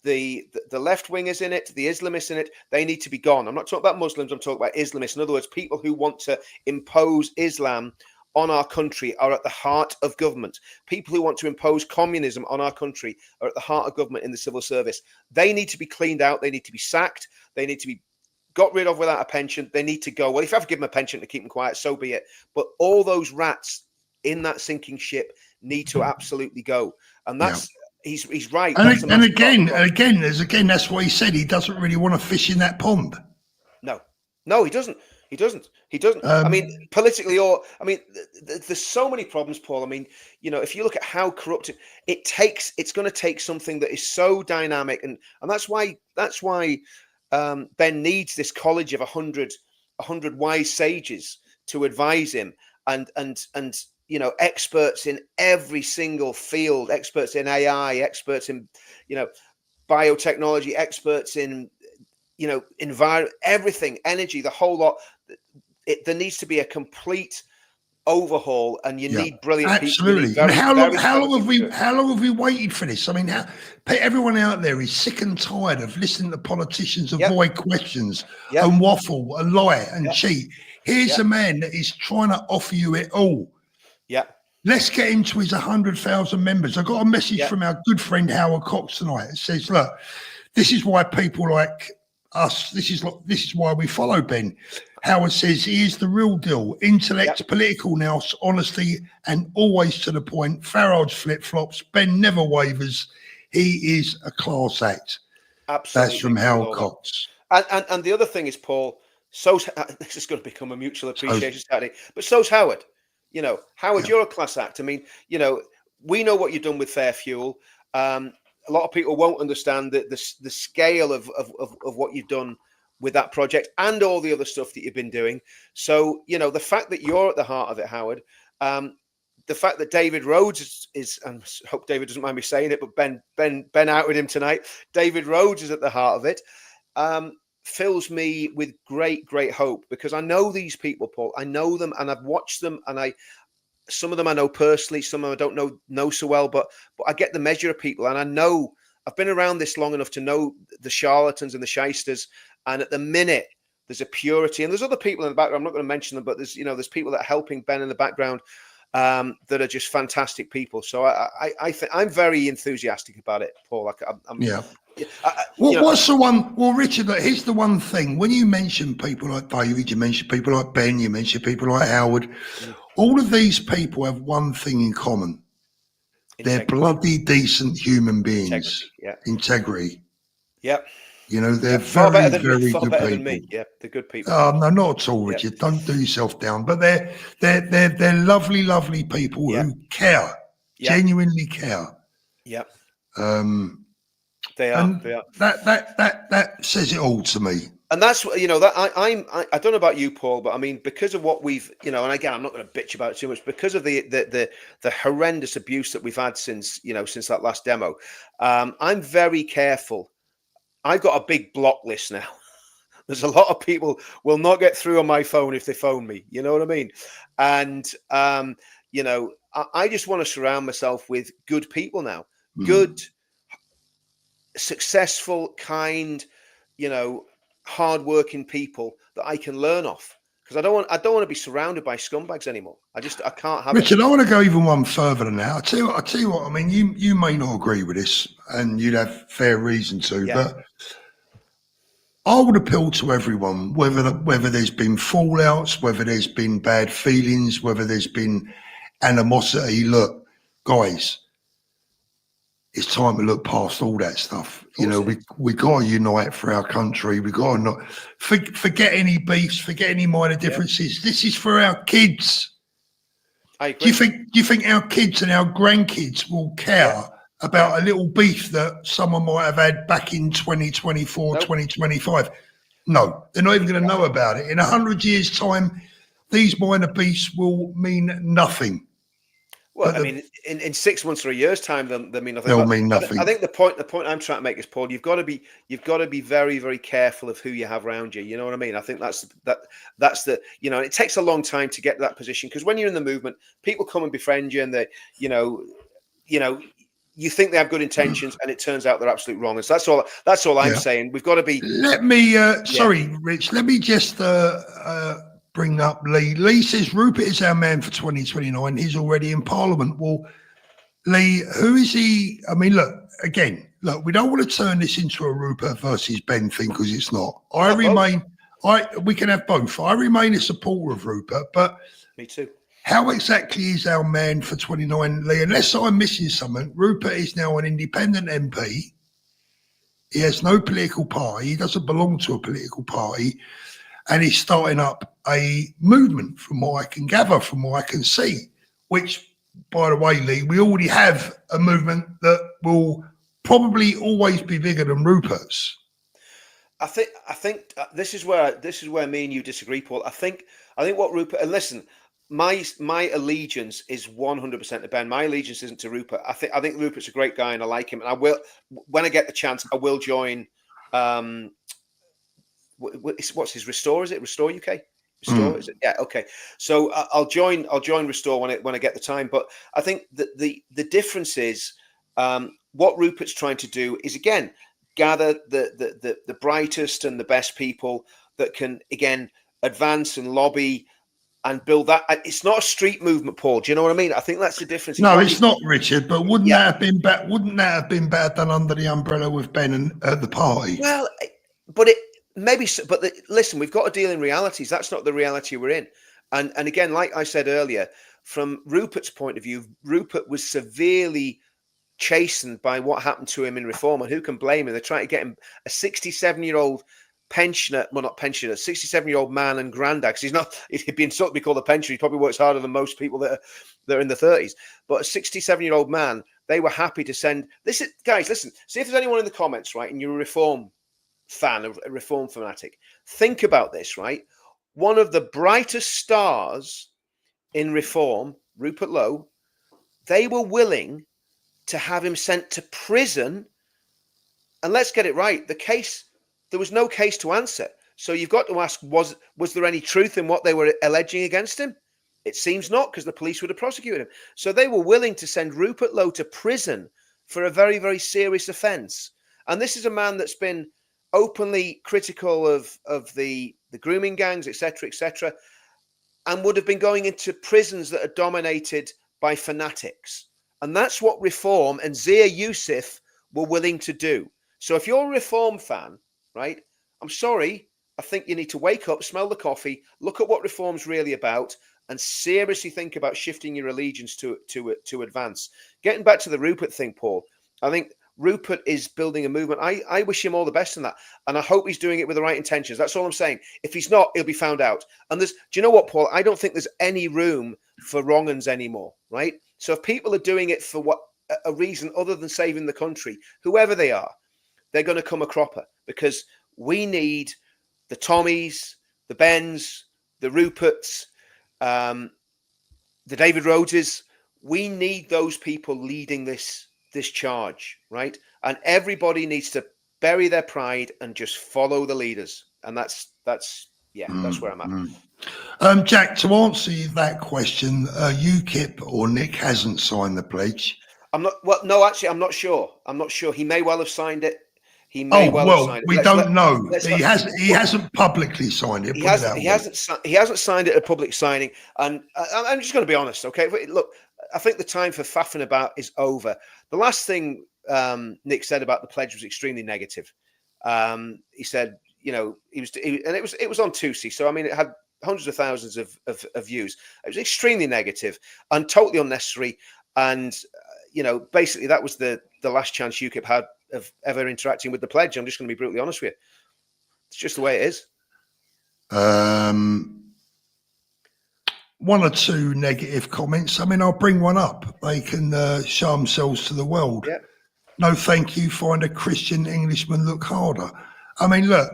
The left wingers in it, the Islamists in it, they need to be gone. I'm not talking about Muslims, I'm talking about Islamists. In other words, people who want to impose Islam on our country are at the heart of government. People who want to impose communism on our country are at the heart of government in the civil service. They need to be cleaned out. They need to be sacked. They need to be got rid of without a pension. They need to go. Well, if you have to give them a pension to keep them quiet, so be it. But all those rats in that sinking ship need to absolutely go. And that's... Yeah. He's right. And again, that's what he said. He doesn't really want to fish in that pond. No, he doesn't. I mean, politically, there's so many problems, Paul. I mean, if you look at how corrupted it's going to take something that is so dynamic, and that's why Ben needs this college of 100 wise sages to advise him, and experts in every single field, experts in AI, experts in, biotechnology, experts in, environment, everything, energy, the whole lot. There needs to be a complete overhaul, and you need brilliant absolutely. people. Absolutely. How long have we waited for this? I mean, everyone out there is sick and tired of listening to politicians avoid questions and waffle and lie and cheat. Here's a man that is trying to offer you it all. Yeah. Let's get him to his 100,000 members. I got a message from our good friend Howard Cox tonight. It says, look, this is why people like us, this is why we follow Ben. Howard says he is the real deal. Intellect, political nous, honesty, and always to the point. Farage flip-flops. Ben never wavers. He is a class act. Absolutely. That's from Howard Cox. And the other thing is, Paul, this is going to become a mutual appreciation Saturday, but so's Howard. Howard, you're a class act. I mean, we know what you've done with Fair Fuel. A lot of people won't understand the scale of what you've done with that project and all the other stuff that you've been doing. So, the fact that you're at the heart of it, Howard, the fact that David Rhodes is, and I hope David doesn't mind me saying it, but Ben out with him tonight. David Rhodes is at the heart of it. Fills me with great hope, because I know these people, Paul. I know them, and I've watched them, and some of them I know personally, some of them I don't know so well, but I get the measure of people, and I know I've been around this long enough to know the charlatans and the shysters. And at the minute, there's a purity, and there's other people in the background. I'm not going to mention them, but there's people that are helping Ben in the background that are just fantastic people. So I think I'm very enthusiastic about it, Paul. What's the one? Well, Richard, here's the one thing. When you mention people like David, you mention people like Ben, you mention people like Howard. All of these people have one thing in common. They're bloody decent human beings. Integrity. Yep. They're very good people. Than me. Yeah, they're good people. No, not at all, Richard. Don't do yourself down. But they're lovely people who care, genuinely care. They are. That says it all to me. And that's that I don't know about you, Paul, but I mean, because of what we've, and again, I'm not going to bitch about it too much because of the horrendous abuse that we've had since that last demo. I'm very careful. I've got a big block list now. There's a lot of people will not get through on my phone if they phone me. You know what I mean? And I just want to surround myself with good people now, good, successful, kind, hardworking people that I can learn off. Because I don't want to be surrounded by scumbags anymore. I can't have Richard, it. I want to go even one further than that. I tell you what. I mean, you may not agree with this, and you'd have fair reason to, but I would appeal to everyone, whether there's been fallouts, whether there's been bad feelings, whether there's been animosity. Look, guys, it's time to look past all that stuff. We got to unite for our country. We got to not forget any beefs, forget any minor differences. This is for our kids. I agree. Do you think our kids and our grandkids will care about a little beef that someone might have had back in 2024, 2025? No, they're not even going to know about it. In 100 years' time, these minor beefs will mean nothing. Well, I mean, in 6 months or a year's time, they'll mean nothing. They'll mean nothing. I think the point I'm trying to make is, Paul, you've got to be very, very careful of who you have around you. You know what I mean? I think that's the it takes a long time to get to that position, because when you're in the movement, people come and befriend you, and they, you think they have good intentions, and it turns out they're absolutely wrong. And so that's all I'm saying. We've got to be. Let me, sorry, Rich. Let me just bring up Lee. Lee says Rupert is our man for 2029. He's already in Parliament. Well, Lee, who is he? I mean, look, we don't want to turn this into a Rupert versus Ben thing, because it's not. We can have both. I remain a supporter of Rupert, but me too. How exactly is our man for 29, Lee? Unless I'm missing something, Rupert is now an independent MP. He has no political party. He doesn't belong to a political party. And he's starting up a movement, from what I can gather, from what I can see, which, by the way, Lee, we already have a movement that will probably always be bigger than Rupert's. I think this is where me and you disagree, Paul. I think what Rupert, and listen, my allegiance is 100% to Ben. My allegiance isn't to Rupert. I think Rupert's a great guy, and I like him. And I will, when I get the chance, I will join. What's his Restore? Is it Restore UK? Restore? Is it? Yeah. Okay. So I'll join Restore when I get the time. But I think that the difference is what Rupert's trying to do is, again, gather the brightest and the best people that can, again, advance and lobby and build that. It's not a street movement, Paul. Do you know what I mean? I think that's the difference. No, it's not, Richard. But wouldn't that have been bad? Wouldn't that have been bad done under the umbrella with Ben and at the party? Well, but it maybe. But listen, we've got to deal in realities. That's not the reality we're in. And again, like I said earlier, from Rupert's point of view, Rupert was severely chastened by what happened to him in Reform, and who can blame him? They're trying to get him a 67-year-old pensioner, well, not pensioner, 67-year-old man and granddad, because he'd be insulted to be called a pensioner. He probably works harder than most people that are in the 30s. But a 67-year-old man, they were happy to send this. Guys, listen, see if there's anyone in the comments, right, and you're a Reform fan, a Reform fanatic. Think about this, right? One of the brightest stars in Reform, Rupert Lowe, they were willing to have him sent to prison. And let's get it right, there was no case to answer. So you've got to ask, was there any truth in what they were alleging against him? It seems not, because the police would have prosecuted him. So they were willing to send Rupert Lowe to prison for a very, very serious offence. And this is a man that's been openly critical of the grooming gangs, etc., and would have been going into prisons that are dominated by fanatics. And that's what Reform and Zia Youssef were willing to do. So if you're a Reform fan, right, I'm sorry, I think you need to wake up, smell the coffee, look at what Reform's really about, and seriously think about shifting your allegiance to advance. Getting back to the Rupert thing, Paul, I think Rupert is building a movement. I wish him all the best in that. And I hope he's doing it with the right intentions. That's all I'm saying. If he's not, he'll be found out. And do you know what, Paul? I don't think there's any room for wrong-uns anymore, right? So if people are doing it for a reason other than saving the country, whoever they are, they're going to come a cropper, because we need the Tommies, the Bens, the Ruperts, the David Rhodeses. We need those people leading this charge, right? And everybody needs to bury their pride and just follow the leaders. And that's where I'm at. Jack, to answer that question, UKIP or Nick hasn't signed the pledge. I'm not. Well, no, actually, I'm not sure. I'm not sure. He may well have signed it. He may have signed it. We don't know. He hasn't publicly signed it. He hasn't signed it a public signing. And I'm just going to be honest, okay? Look, I think the time for faffing about is over. The last thing Nick said about the pledge was extremely negative. He said, and it was on Tuesday, so I mean, it had hundreds of thousands of views. It was extremely negative and totally unnecessary. And basically, that was the last chance UKIP had of ever interacting with the pledge. I'm just going to be brutally honest with you. It's just the way it is. One or two negative comments. I mean, I'll bring one up. They can show themselves to the world. Yeah. No, thank you. Find a Christian Englishman look harder. I mean, look,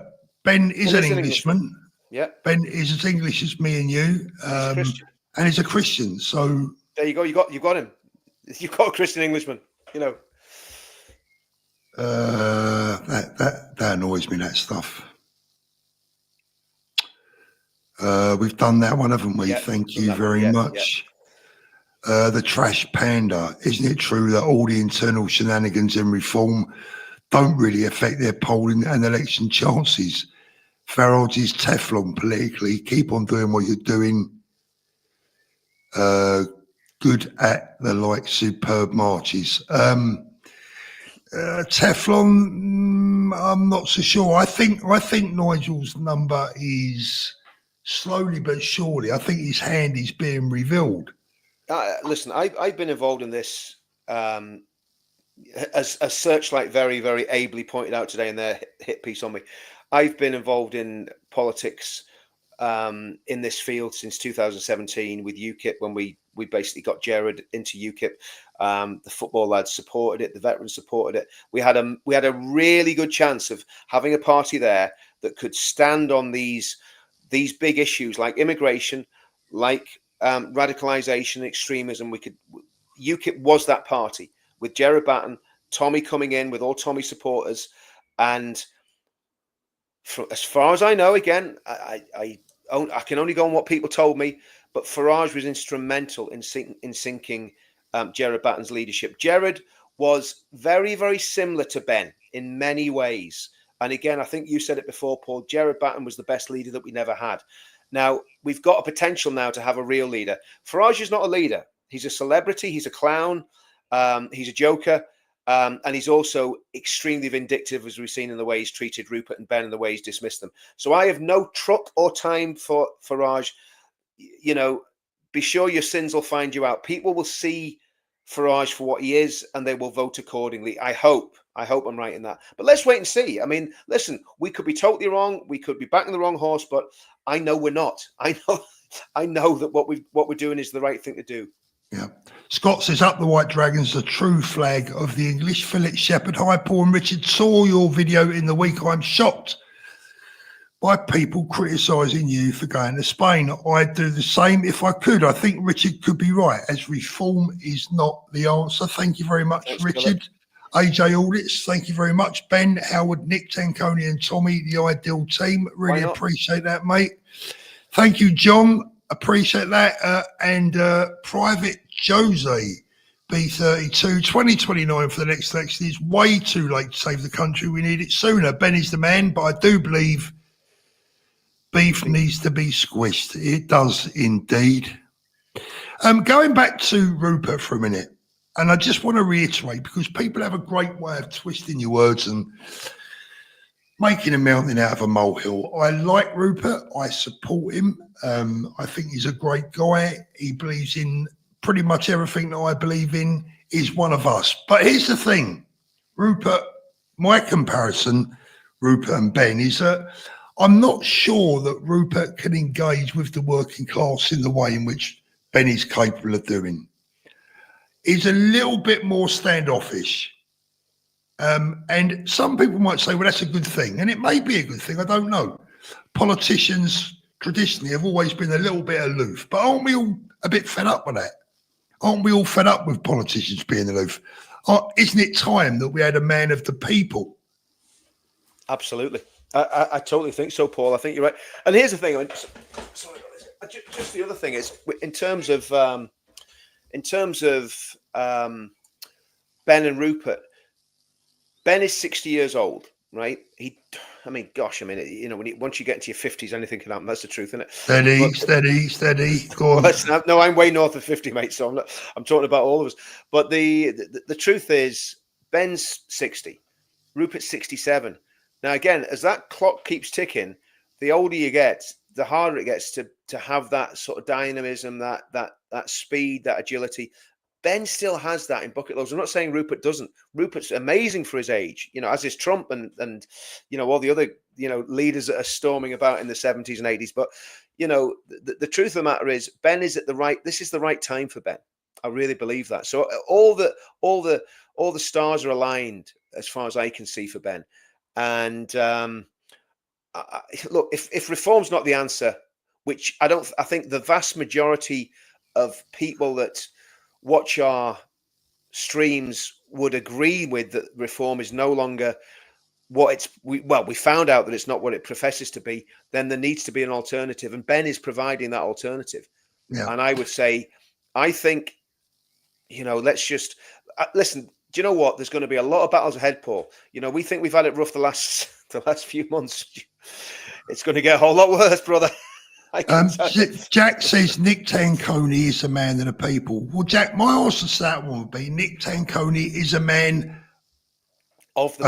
Ben is an Englishman. Yeah. Ben is as English as me and you. And he's a Christian. So there you go. You got him. You've got a Christian Englishman, that annoys me, that stuff. We've done that one, haven't we? Thank you very much. The trash panda. Isn't it true that all the internal shenanigans and reform don't really affect their polling and election chances? Farage is Teflon politically. Keep on doing what you're doing. Good at the superb marches. Teflon, I'm not so sure. I think Nigel's number is slowly but surely. I think his hand is being revealed. Listen, I've been involved in this, as Searchlight very, very ably pointed out today in their hit piece on me. I've been involved in politics in this field since 2017 with UKIP, when we basically got Jared into UKIP. The football lads supported it, the veterans supported it. We had a really good chance of having a party there that could stand on these big issues like immigration, like radicalization, extremism. UKIP was that party with Jared Batten, Tommy coming in with all Tommy supporters, and as far as I know, again, I can only go on what people told me, but Farage was instrumental in sinking Jared Batten's leadership. Jared was very, very similar to Ben in many ways. And again, I think you said it before, Paul, Jared Batten was the best leader that we never had. Now, we've got a potential now to have a real leader. Farage is not a leader. He's a celebrity. He's a clown. He's a joker. And he's also extremely vindictive, as we've seen in the way he's treated Rupert and Ben and the way he's dismissed them. So I have no truck or time for Farage. Be sure your sins will find you out. People will see Farage for what he is, and they will vote accordingly. I hope I'm right in that. But let's wait and see. I mean, listen, we could be totally wrong. We could be backing the wrong horse, but I know we're not. I know that what we're doing is the right thing to do. Yeah. Scott says, up the White Dragons, the true flag of the English. Philip Shepherd. Hi, Paul and Richard. Saw your video in the week. I'm shocked by people criticising you for going to Spain. I'd do the same if I could. I think Richard could be right, as reform is not the answer. Thank you very much, thanks, Richard. Philip. AJ Audits, thank you very much. Ben, Howard, Nick, Tanconi and Tommy, the ideal team. Really appreciate that, mate. Thank you, John. Appreciate that. And Private Jose B32, 2029 for the next election is way too late to save the country. We need it sooner. Ben is the man, but I do believe beef needs to be squished. It does indeed. Going back to Rupert for a minute, and I just want to reiterate, because people have a great way of twisting your words and making a mountain out of a molehill. I like Rupert. I support him. I think he's a great guy. He believes in pretty much everything that I believe in. He's one of us. But here's the thing, Rupert, my comparison, Rupert and Ben, is that I'm not sure that Rupert can engage with the working class in the way in which Ben is capable of doing. He's a little bit more standoffish. And some people might say, well, that's a good thing. And it may be a good thing. I don't know. politicians traditionally have always been a little bit aloof, but aren't we all a bit fed up with that? Aren't we all fed up with politicians being aloof? Isn't it time that we had a man of the people? Absolutely. I totally think so, Paul. I think you're right. And here's the thing. Sorry, just the other thing is in terms of Ben and Rupert. Ben is 60 years old, right? Once you get into your 50s, anything can happen. That's the truth, isn't it? Steady. Go on. No, I'm way north of 50, mate. So I'm talking about all of us. But the truth is, Ben's 60, Rupert's 67. Now, again, as that clock keeps ticking, the older you get, the harder it gets to have that sort of dynamism, that speed, that agility. Ben still has that in bucket loads. I'm not saying Rupert doesn't. Rupert's amazing for his age, as is Trump and all the other, leaders that are storming about in the 70s and 80s. But, the truth of the matter is Ben is this is the right time for Ben. I really believe that. So all the stars are aligned as far as I can see for Ben. And look, if reform's not the answer, which I think the vast majority of people that watch our streams would agree with, that reform is no longer what we found out that it's not what it professes to be, then there needs to be an alternative. And Ben is providing that alternative. Yeah. And I would say, I think, let's just listen. Do you know what? There's going to be a lot of battles ahead, Paul. We think we've had it rough the last few months. It's going to get a whole lot worse, brother. Jack says Nick Tanconi is a man of the people. Well, Jack, my answer to that one would be Nick Tanconi is a man of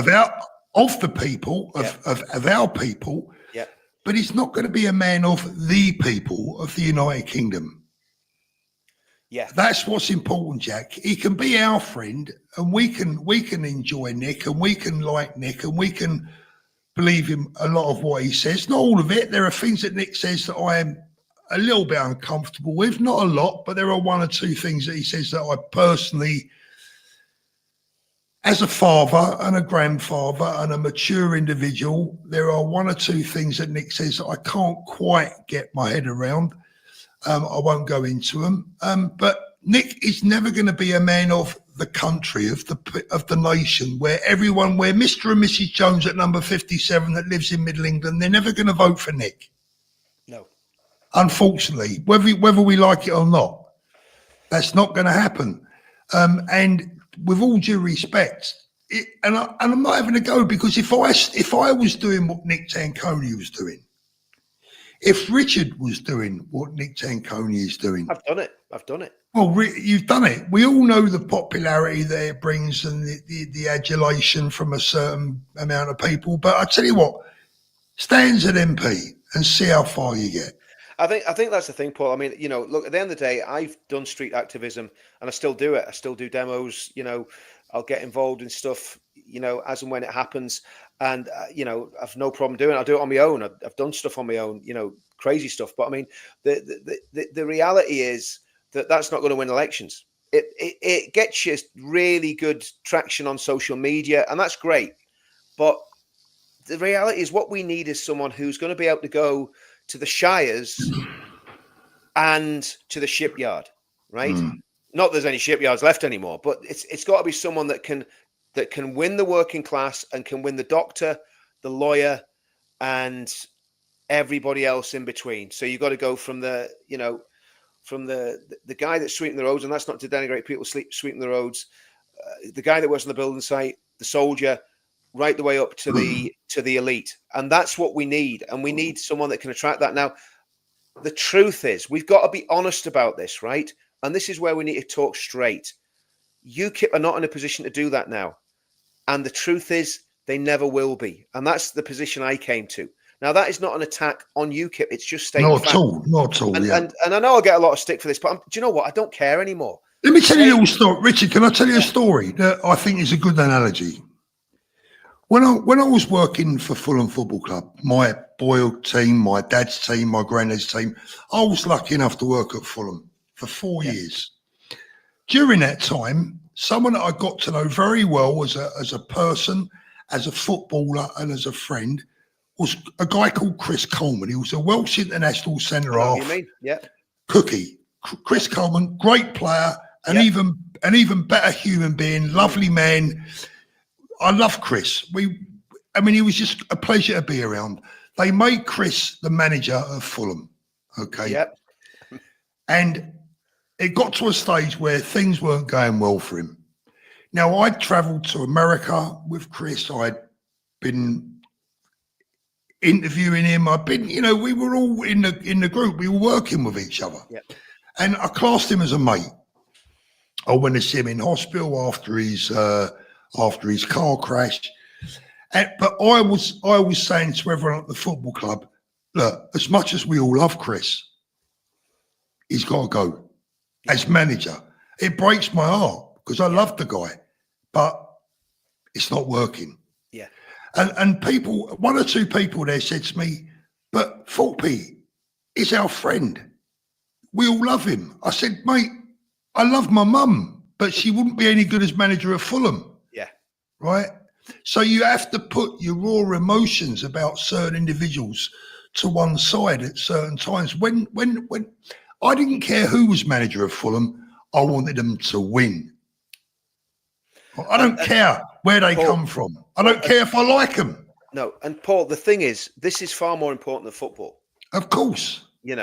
our people. Yeah. But he's not going to be a man of the people of the United Kingdom. Yeah, that's what's important, Jack. He can be our friend, and we can enjoy Nick, and we can like Nick, and we can believe him a lot of what he says. Not all of it. There are things that Nick says that I am a little bit uncomfortable with. Not a lot, but there are one or two things that he says that I personally, as a father and a grandfather and a mature individual, there are one or two things that Nick says that I can't quite get my head around. I won't go into them. But Nick is never going to be a man of the country, of the nation, where Mr. and Mrs. Jones at number 57 that lives in Middle England, they're never going to vote for Nick. No. Unfortunately, whether we like it or not, that's not going to happen. And with all due respect, and I'm not having a go, because if I was doing what Nick Tanconi was doing, if Richard was doing what Nick Tanconi is doing, I've done it. Well, you've done it. We all know the popularity that it brings and the adulation from a certain amount of people. But I tell you what, stand as an MP and see how far you get. I think that's the thing, Paul. I mean, look, at the end of the day, I've done street activism and I still do it. I still do demos. I'll get involved in stuff, as and when it happens. And, I've no problem doing it. I'll do it on my own. I've done stuff on my own, crazy stuff. But I mean, the reality is that that's not going to win elections. It gets you really good traction on social media, and that's great. But the reality is what we need is someone who's going to be able to go to the shires and to the shipyard, right? Not that there's any shipyards left anymore, but it's got to be someone that can win the working class and can win the doctor, the lawyer, and everybody else in between. So you've got to go from the guy that's sweeping the roads, and that's not to denigrate people sweeping the roads, the guy that works on the building site, the soldier, right the way up to the elite. And that's what we need. And we need someone that can attract that. Now, the truth is, we've got to be honest about this, right? And this is where we need to talk straight. UKIP are not in a position to do that now. And the truth is, they never will be. And that's the position I came to. Now, that is not an attack on UKIP. It's just stating Not at all. And, yeah. and I know I'll get a lot of stick for this, but do you know what? I don't care anymore. Let me tell you a little story. Richard, can I tell you a story that I think is a good analogy? When I was working for Fulham Football Club, my boyhood team, my dad's team, my granddad's team, I was lucky enough to work at Fulham for 4 years. During that time, someone that I got to know very well as a person, as a footballer, and as a friend was a guy called Chris Coleman. He was a Welsh international centre half. You mean? Yeah. Cookie. Chris Coleman, great player, an even better human being, lovely man. I love Chris. He was just a pleasure to be around. They made Chris the manager of Fulham. Okay. Yep. And it got to a stage where things weren't going well for him. Now, I'd travelled to America with Chris. I'd been interviewing him. We were all in the group. We were working with each other. Yep. And I classed him as a mate. I went to see him in hospital after his car crash. But I was saying to everyone at the football club, look, as much as we all love Chris, he's got to go as manager. It breaks my heart because I love the guy, but it's not working. Yeah. And people, one or two people there said to me, but Thorpe is our friend. We all love him. I said, mate, I love my mum, but she wouldn't be any good as manager of Fulham. Yeah. Right? So you have to put your raw emotions about certain individuals to one side at certain times. When I didn't care who was manager of Fulham, I wanted them to win. I don't care where they come from. I don't care if I like them. No, and Paul, the thing is, this is far more important than football. Of course. It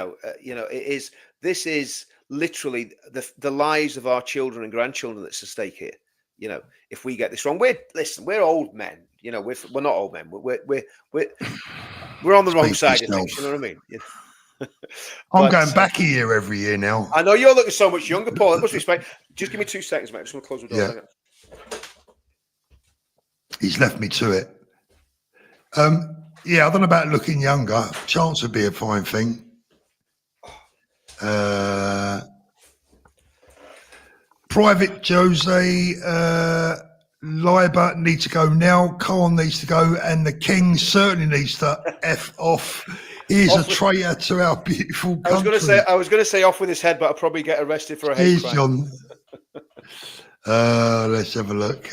is. This is literally the lives of our children and grandchildren that's at stake here. If we get this wrong, we're old men. We're not old men. We're on the wrong side of things. You know what I mean? I'm going back a year every year now. I know you're looking so much younger, Paul. It must be space. Just give me 2 seconds, mate. I'm just going to close the door. Yeah. He's left me to it. I don't know about looking younger. Chance would be a fine thing. Private Jose, Leiber needs to go now. Khan needs to go, and the King certainly needs to F off. He's a traitor to our beautiful country. I was going to say off with his head, but I'll probably get arrested for a hate crime. John. Let's have a look.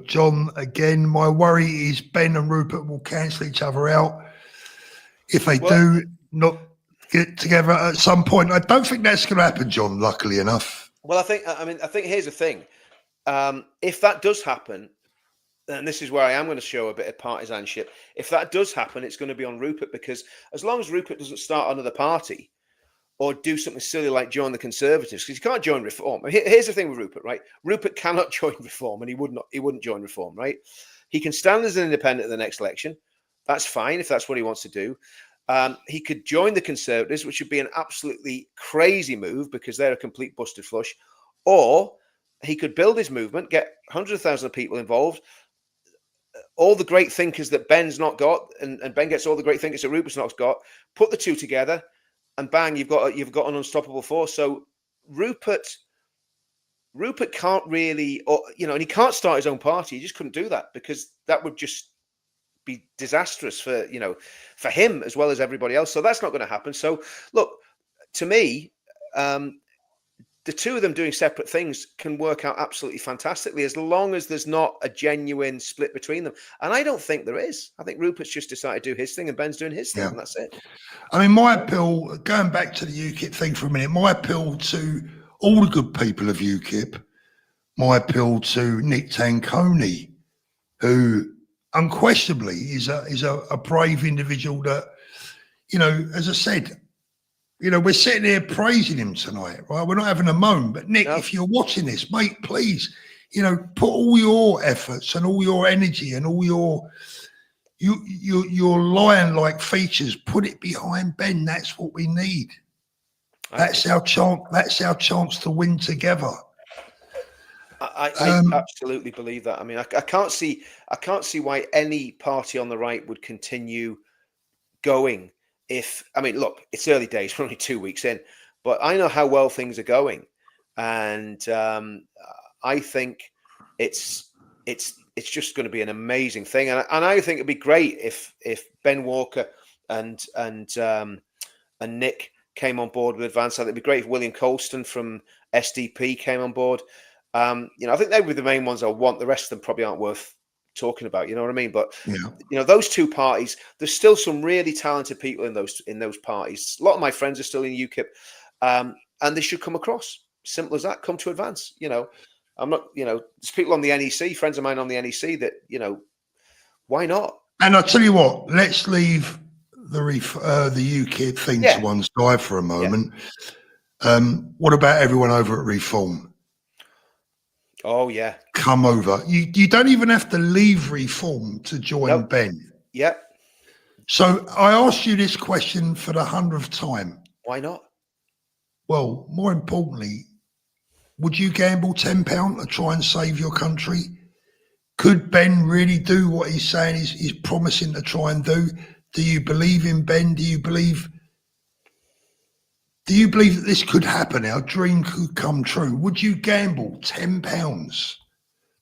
John, again, my worry is Ben and Rupert will cancel each other out. If they do not get together at some point, I don't think that's going to happen, John, luckily enough. Well, I think here's the thing. If that does happen, and this is where I am going to show a bit of partisanship, if that does happen, it's going to be on Rupert, because as long as Rupert doesn't start another party or do something silly like join the Conservatives, because he can't join Reform. Here's the thing with Rupert, right? Rupert cannot join Reform, and he wouldn't join Reform, right? He can stand as an independent at the next election. That's fine if that's what he wants to do. He could join the Conservatives, which would be an absolutely crazy move because they're a complete busted flush. Or he could build his movement, get hundreds of thousands of people involved, all the great thinkers that Ben's not got, and Ben gets all the great thinkers that Rupert's not got, put the two together, and bang, you've got an unstoppable force. So Rupert can't really, and he can't start his own party. He just couldn't do that because that would just be disastrous for him as well as everybody else. So that's not going to happen. So look, to me, the two of them doing separate things can work out absolutely fantastically as long as there's not a genuine split between them. And I don't think there is. I think Rupert's just decided to do his thing and Ben's doing his thing, and that's it. I mean, my appeal, going back to the UKIP thing for a minute, my appeal to all the good people of UKIP, my appeal to Nick Tanconi, who unquestionably is a brave individual that, as I said, we're sitting here praising him tonight, right? We're not having a moan, but Nick, if you're watching this, mate, please, put all your efforts and all your energy and all your lion-like features, put it behind Ben. That's what we need. That's our chance. That's our chance to win together. I absolutely believe that. I mean, I can't see why any party on the right would continue going. Look, it's early days. We're only 2 weeks in, but I know how well things are going, and I think it's just going to be an amazing thing. And I think it'd be great if Ben Walker and Nick came on board with Advance. I think it'd be great if William Colston from SDP came on board. I think they were the main ones I want. The rest of them probably aren't worth talking about. You know what I mean? But yeah. those two parties, there's still some really talented people in those parties. A lot of my friends are still in UKIP, and they should come across. Simple as that. Come to Advance. I'm not. There's people on the NEC, friends of mine on the NEC that why not? And I'll tell you what, let's leave the UKIP thing to one side for a moment. What about everyone over at Reform? Oh, yeah. Come over. You don't even have to leave Reform to join Ben. Yep. So I asked you this question for the 100th time. Why not? Well, more importantly, would you gamble £10 to try and save your country? Could Ben really do what he's saying he's promising to try and do? Do you believe in Ben? Do you believe that this could happen? Our dream could come true. Would you gamble £10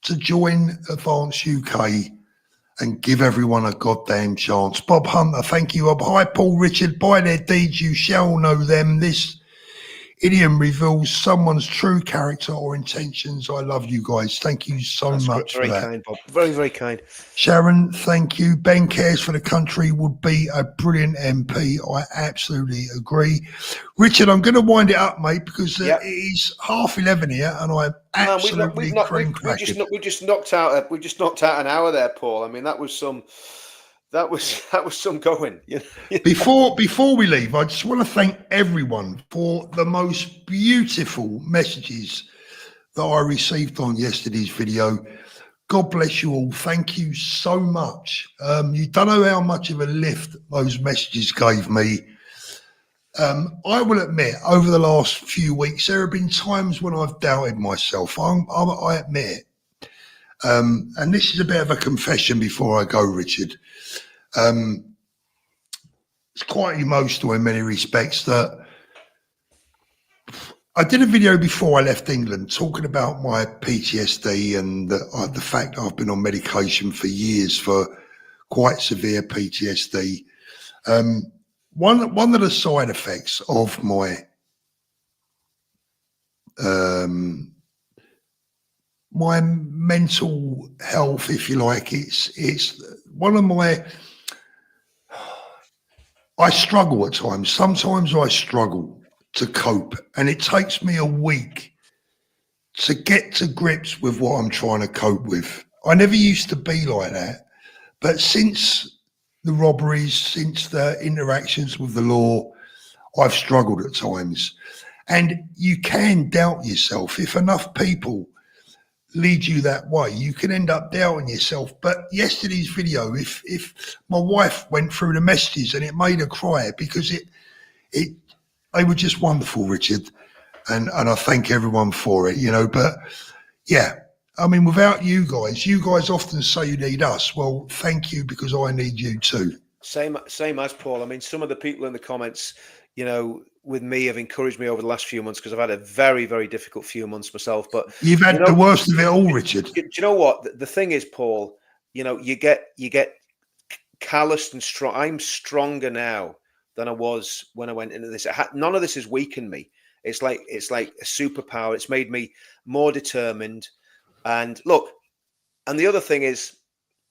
to join Advance UK and give everyone a goddamn chance? Bob Hunter, thank you. Hi, Paul Richard. By their deeds you shall know them. This idiom reveals someone's true character or intentions. I love you guys. Thank you so much for that. Very kind, Bob. Very, very kind. Sharon, thank you. Ben cares for the country, would be a brilliant MP. I absolutely agree. Richard, I'm going to wind it up, mate, because it is 11:30 here, and I'm absolutely we just knocked out an hour there, Paul. I mean, that was some going. Before we leave, I just want to thank everyone for the most beautiful messages that I received on yesterday's video. God bless you all. Thank you so much. You don't know how much of a lift those messages gave me. I will admit, over the last few weeks, there have been times when I've doubted myself. I admit it. And this is a bit of a confession before I go, Richard. It's quite emotional in many respects that I did a video before I left England talking about my PTSD and the fact I've been on medication for years for quite severe PTSD. One of the side effects of my my mental health, if you like, it's one of my. I struggle at times. Sometimes I struggle to cope, and it takes me a week to get to grips with what I'm trying to cope with. I never used to be like that, but since the robberies, since the interactions with the law, I've struggled at times. And you can doubt yourself. If enough people lead you that way, you can end up doubting yourself. But yesterday's video, if my wife went through the messages and it made her cry, because they were just wonderful, Richard, and I thank everyone for it, but yeah, I mean, without you guys often say you need us. Well, thank you, because I need you too. Same as Paul. I mean, some of the people in the comments, with me have encouraged me over the last few months, because I've had a very, very difficult few months myself. But you've had the worst of it all, Richard. Do you know what? The thing is, Paul, you get calloused and strong. I'm stronger now than I was when I went into this. None of this has weakened me. It's like a superpower. It's made me more determined. And look, and the other thing is,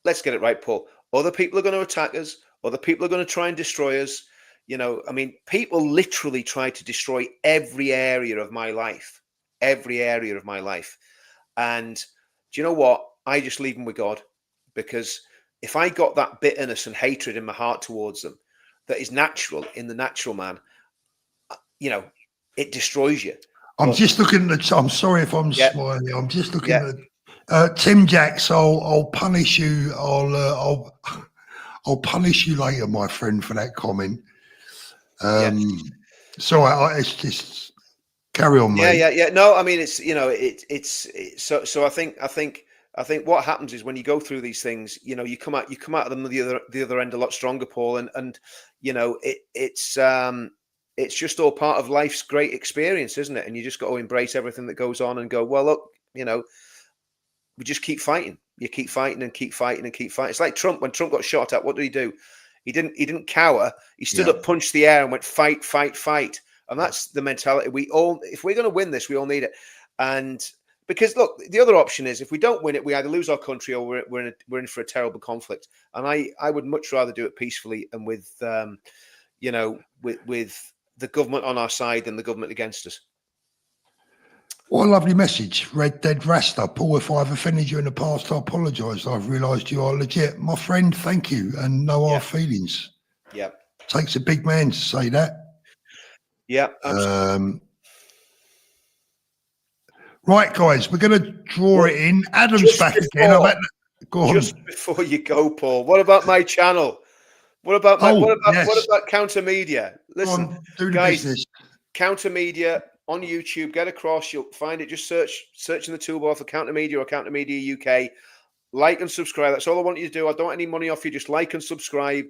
let's get it right, Paul. Other people are going to attack us. Other people are going to try and destroy us. I mean, people literally try to destroy every area of my life. And do you know what? I just leave them with God, because if I got that bitterness and hatred in my heart towards them, that is natural in the natural man, it destroys you. I'm just looking at I'm sorry if I'm smiling. I'm just looking at Tim Jacks. I'll punish you. I'll punish you later, my friend, for that comment. So it's just carry on, mate. Yeah. No, I mean, it's so I think what happens is when you go through these things, you come out of them the other end a lot stronger, Paul, and it's just all part of life's great experience, isn't it? And you just got to embrace everything that goes on and go, well, look, we just keep fighting. You keep fighting and keep fighting and keep fighting. It's like Trump. When Trump got shot at, what did he do? He didn't cower. He stood up, punched the air, and went fight. And that's the mentality. If we're going to win this, we all need it. And Because look, the other option is if we don't win it, we either lose our country or we're in for a terrible conflict. And I would much rather do it peacefully and with with the government on our side than the government against us. What a lovely message. Red Dead Rasta. Paul, if I've offended you in the past, I apologise. I've realised you are legit. My friend, thank you. And no hard feelings. Yeah. Takes a big man to say that. Yeah. Right, guys, we're going to draw it in. Adam's back again. Go on. Just before you go, Paul, what about my channel? What about what about Counter Media? Listen, do the guys, business. Counter Media on YouTube. Get across. You'll find it. Just search in the toolbar for Counter Media or Counter Media UK. Like and subscribe. That's all I want you to do. I don't want any money off you. Just like and subscribe.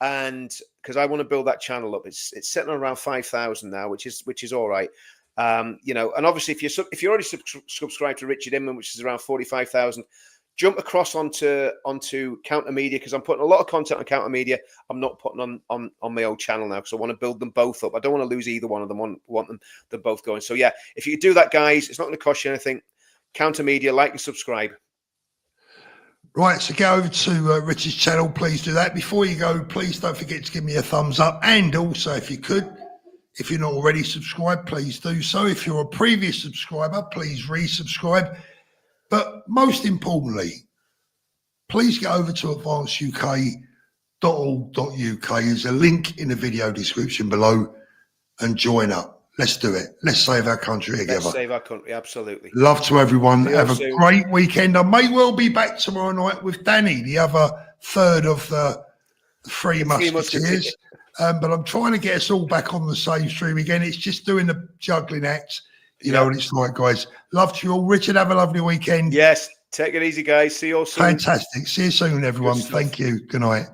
And because I want to build that channel up, it's sitting around 5,000 now, which is all right. And obviously if you're already subscribed to Richard Inman, which is around 45,000, jump across onto Counter Media, because I'm putting a lot of content on Counter Media. I'm not putting on my own channel now because I want to build them both up. I don't want to lose either one of them. I want them both going. So yeah, if you do that, guys, it's not going to cost you anything. Counter Media, like and subscribe. Right, so go over to Richard's channel. Please do that. Before you go, please don't forget to give me a thumbs up. And also, if you could, if you're not already subscribed, please do so. If you're a previous subscriber, please resubscribe. But most importantly, please get over to advanceuk.org.uk. There's a link in the video description below and join up. Let's do it. Let's save our country together. Let's save our country, absolutely. Love to everyone. Have a great weekend. I may well be back tomorrow night with Danny, the other third of the Three Musketeers. But I'm trying to get us all back on the same stream again. It's just doing the juggling act. You know what it's like, guys. Love to you all. Richard, have a lovely weekend. Yes. Take it easy, guys. See you all soon. Fantastic. See you soon, everyone. Thank you. Good night.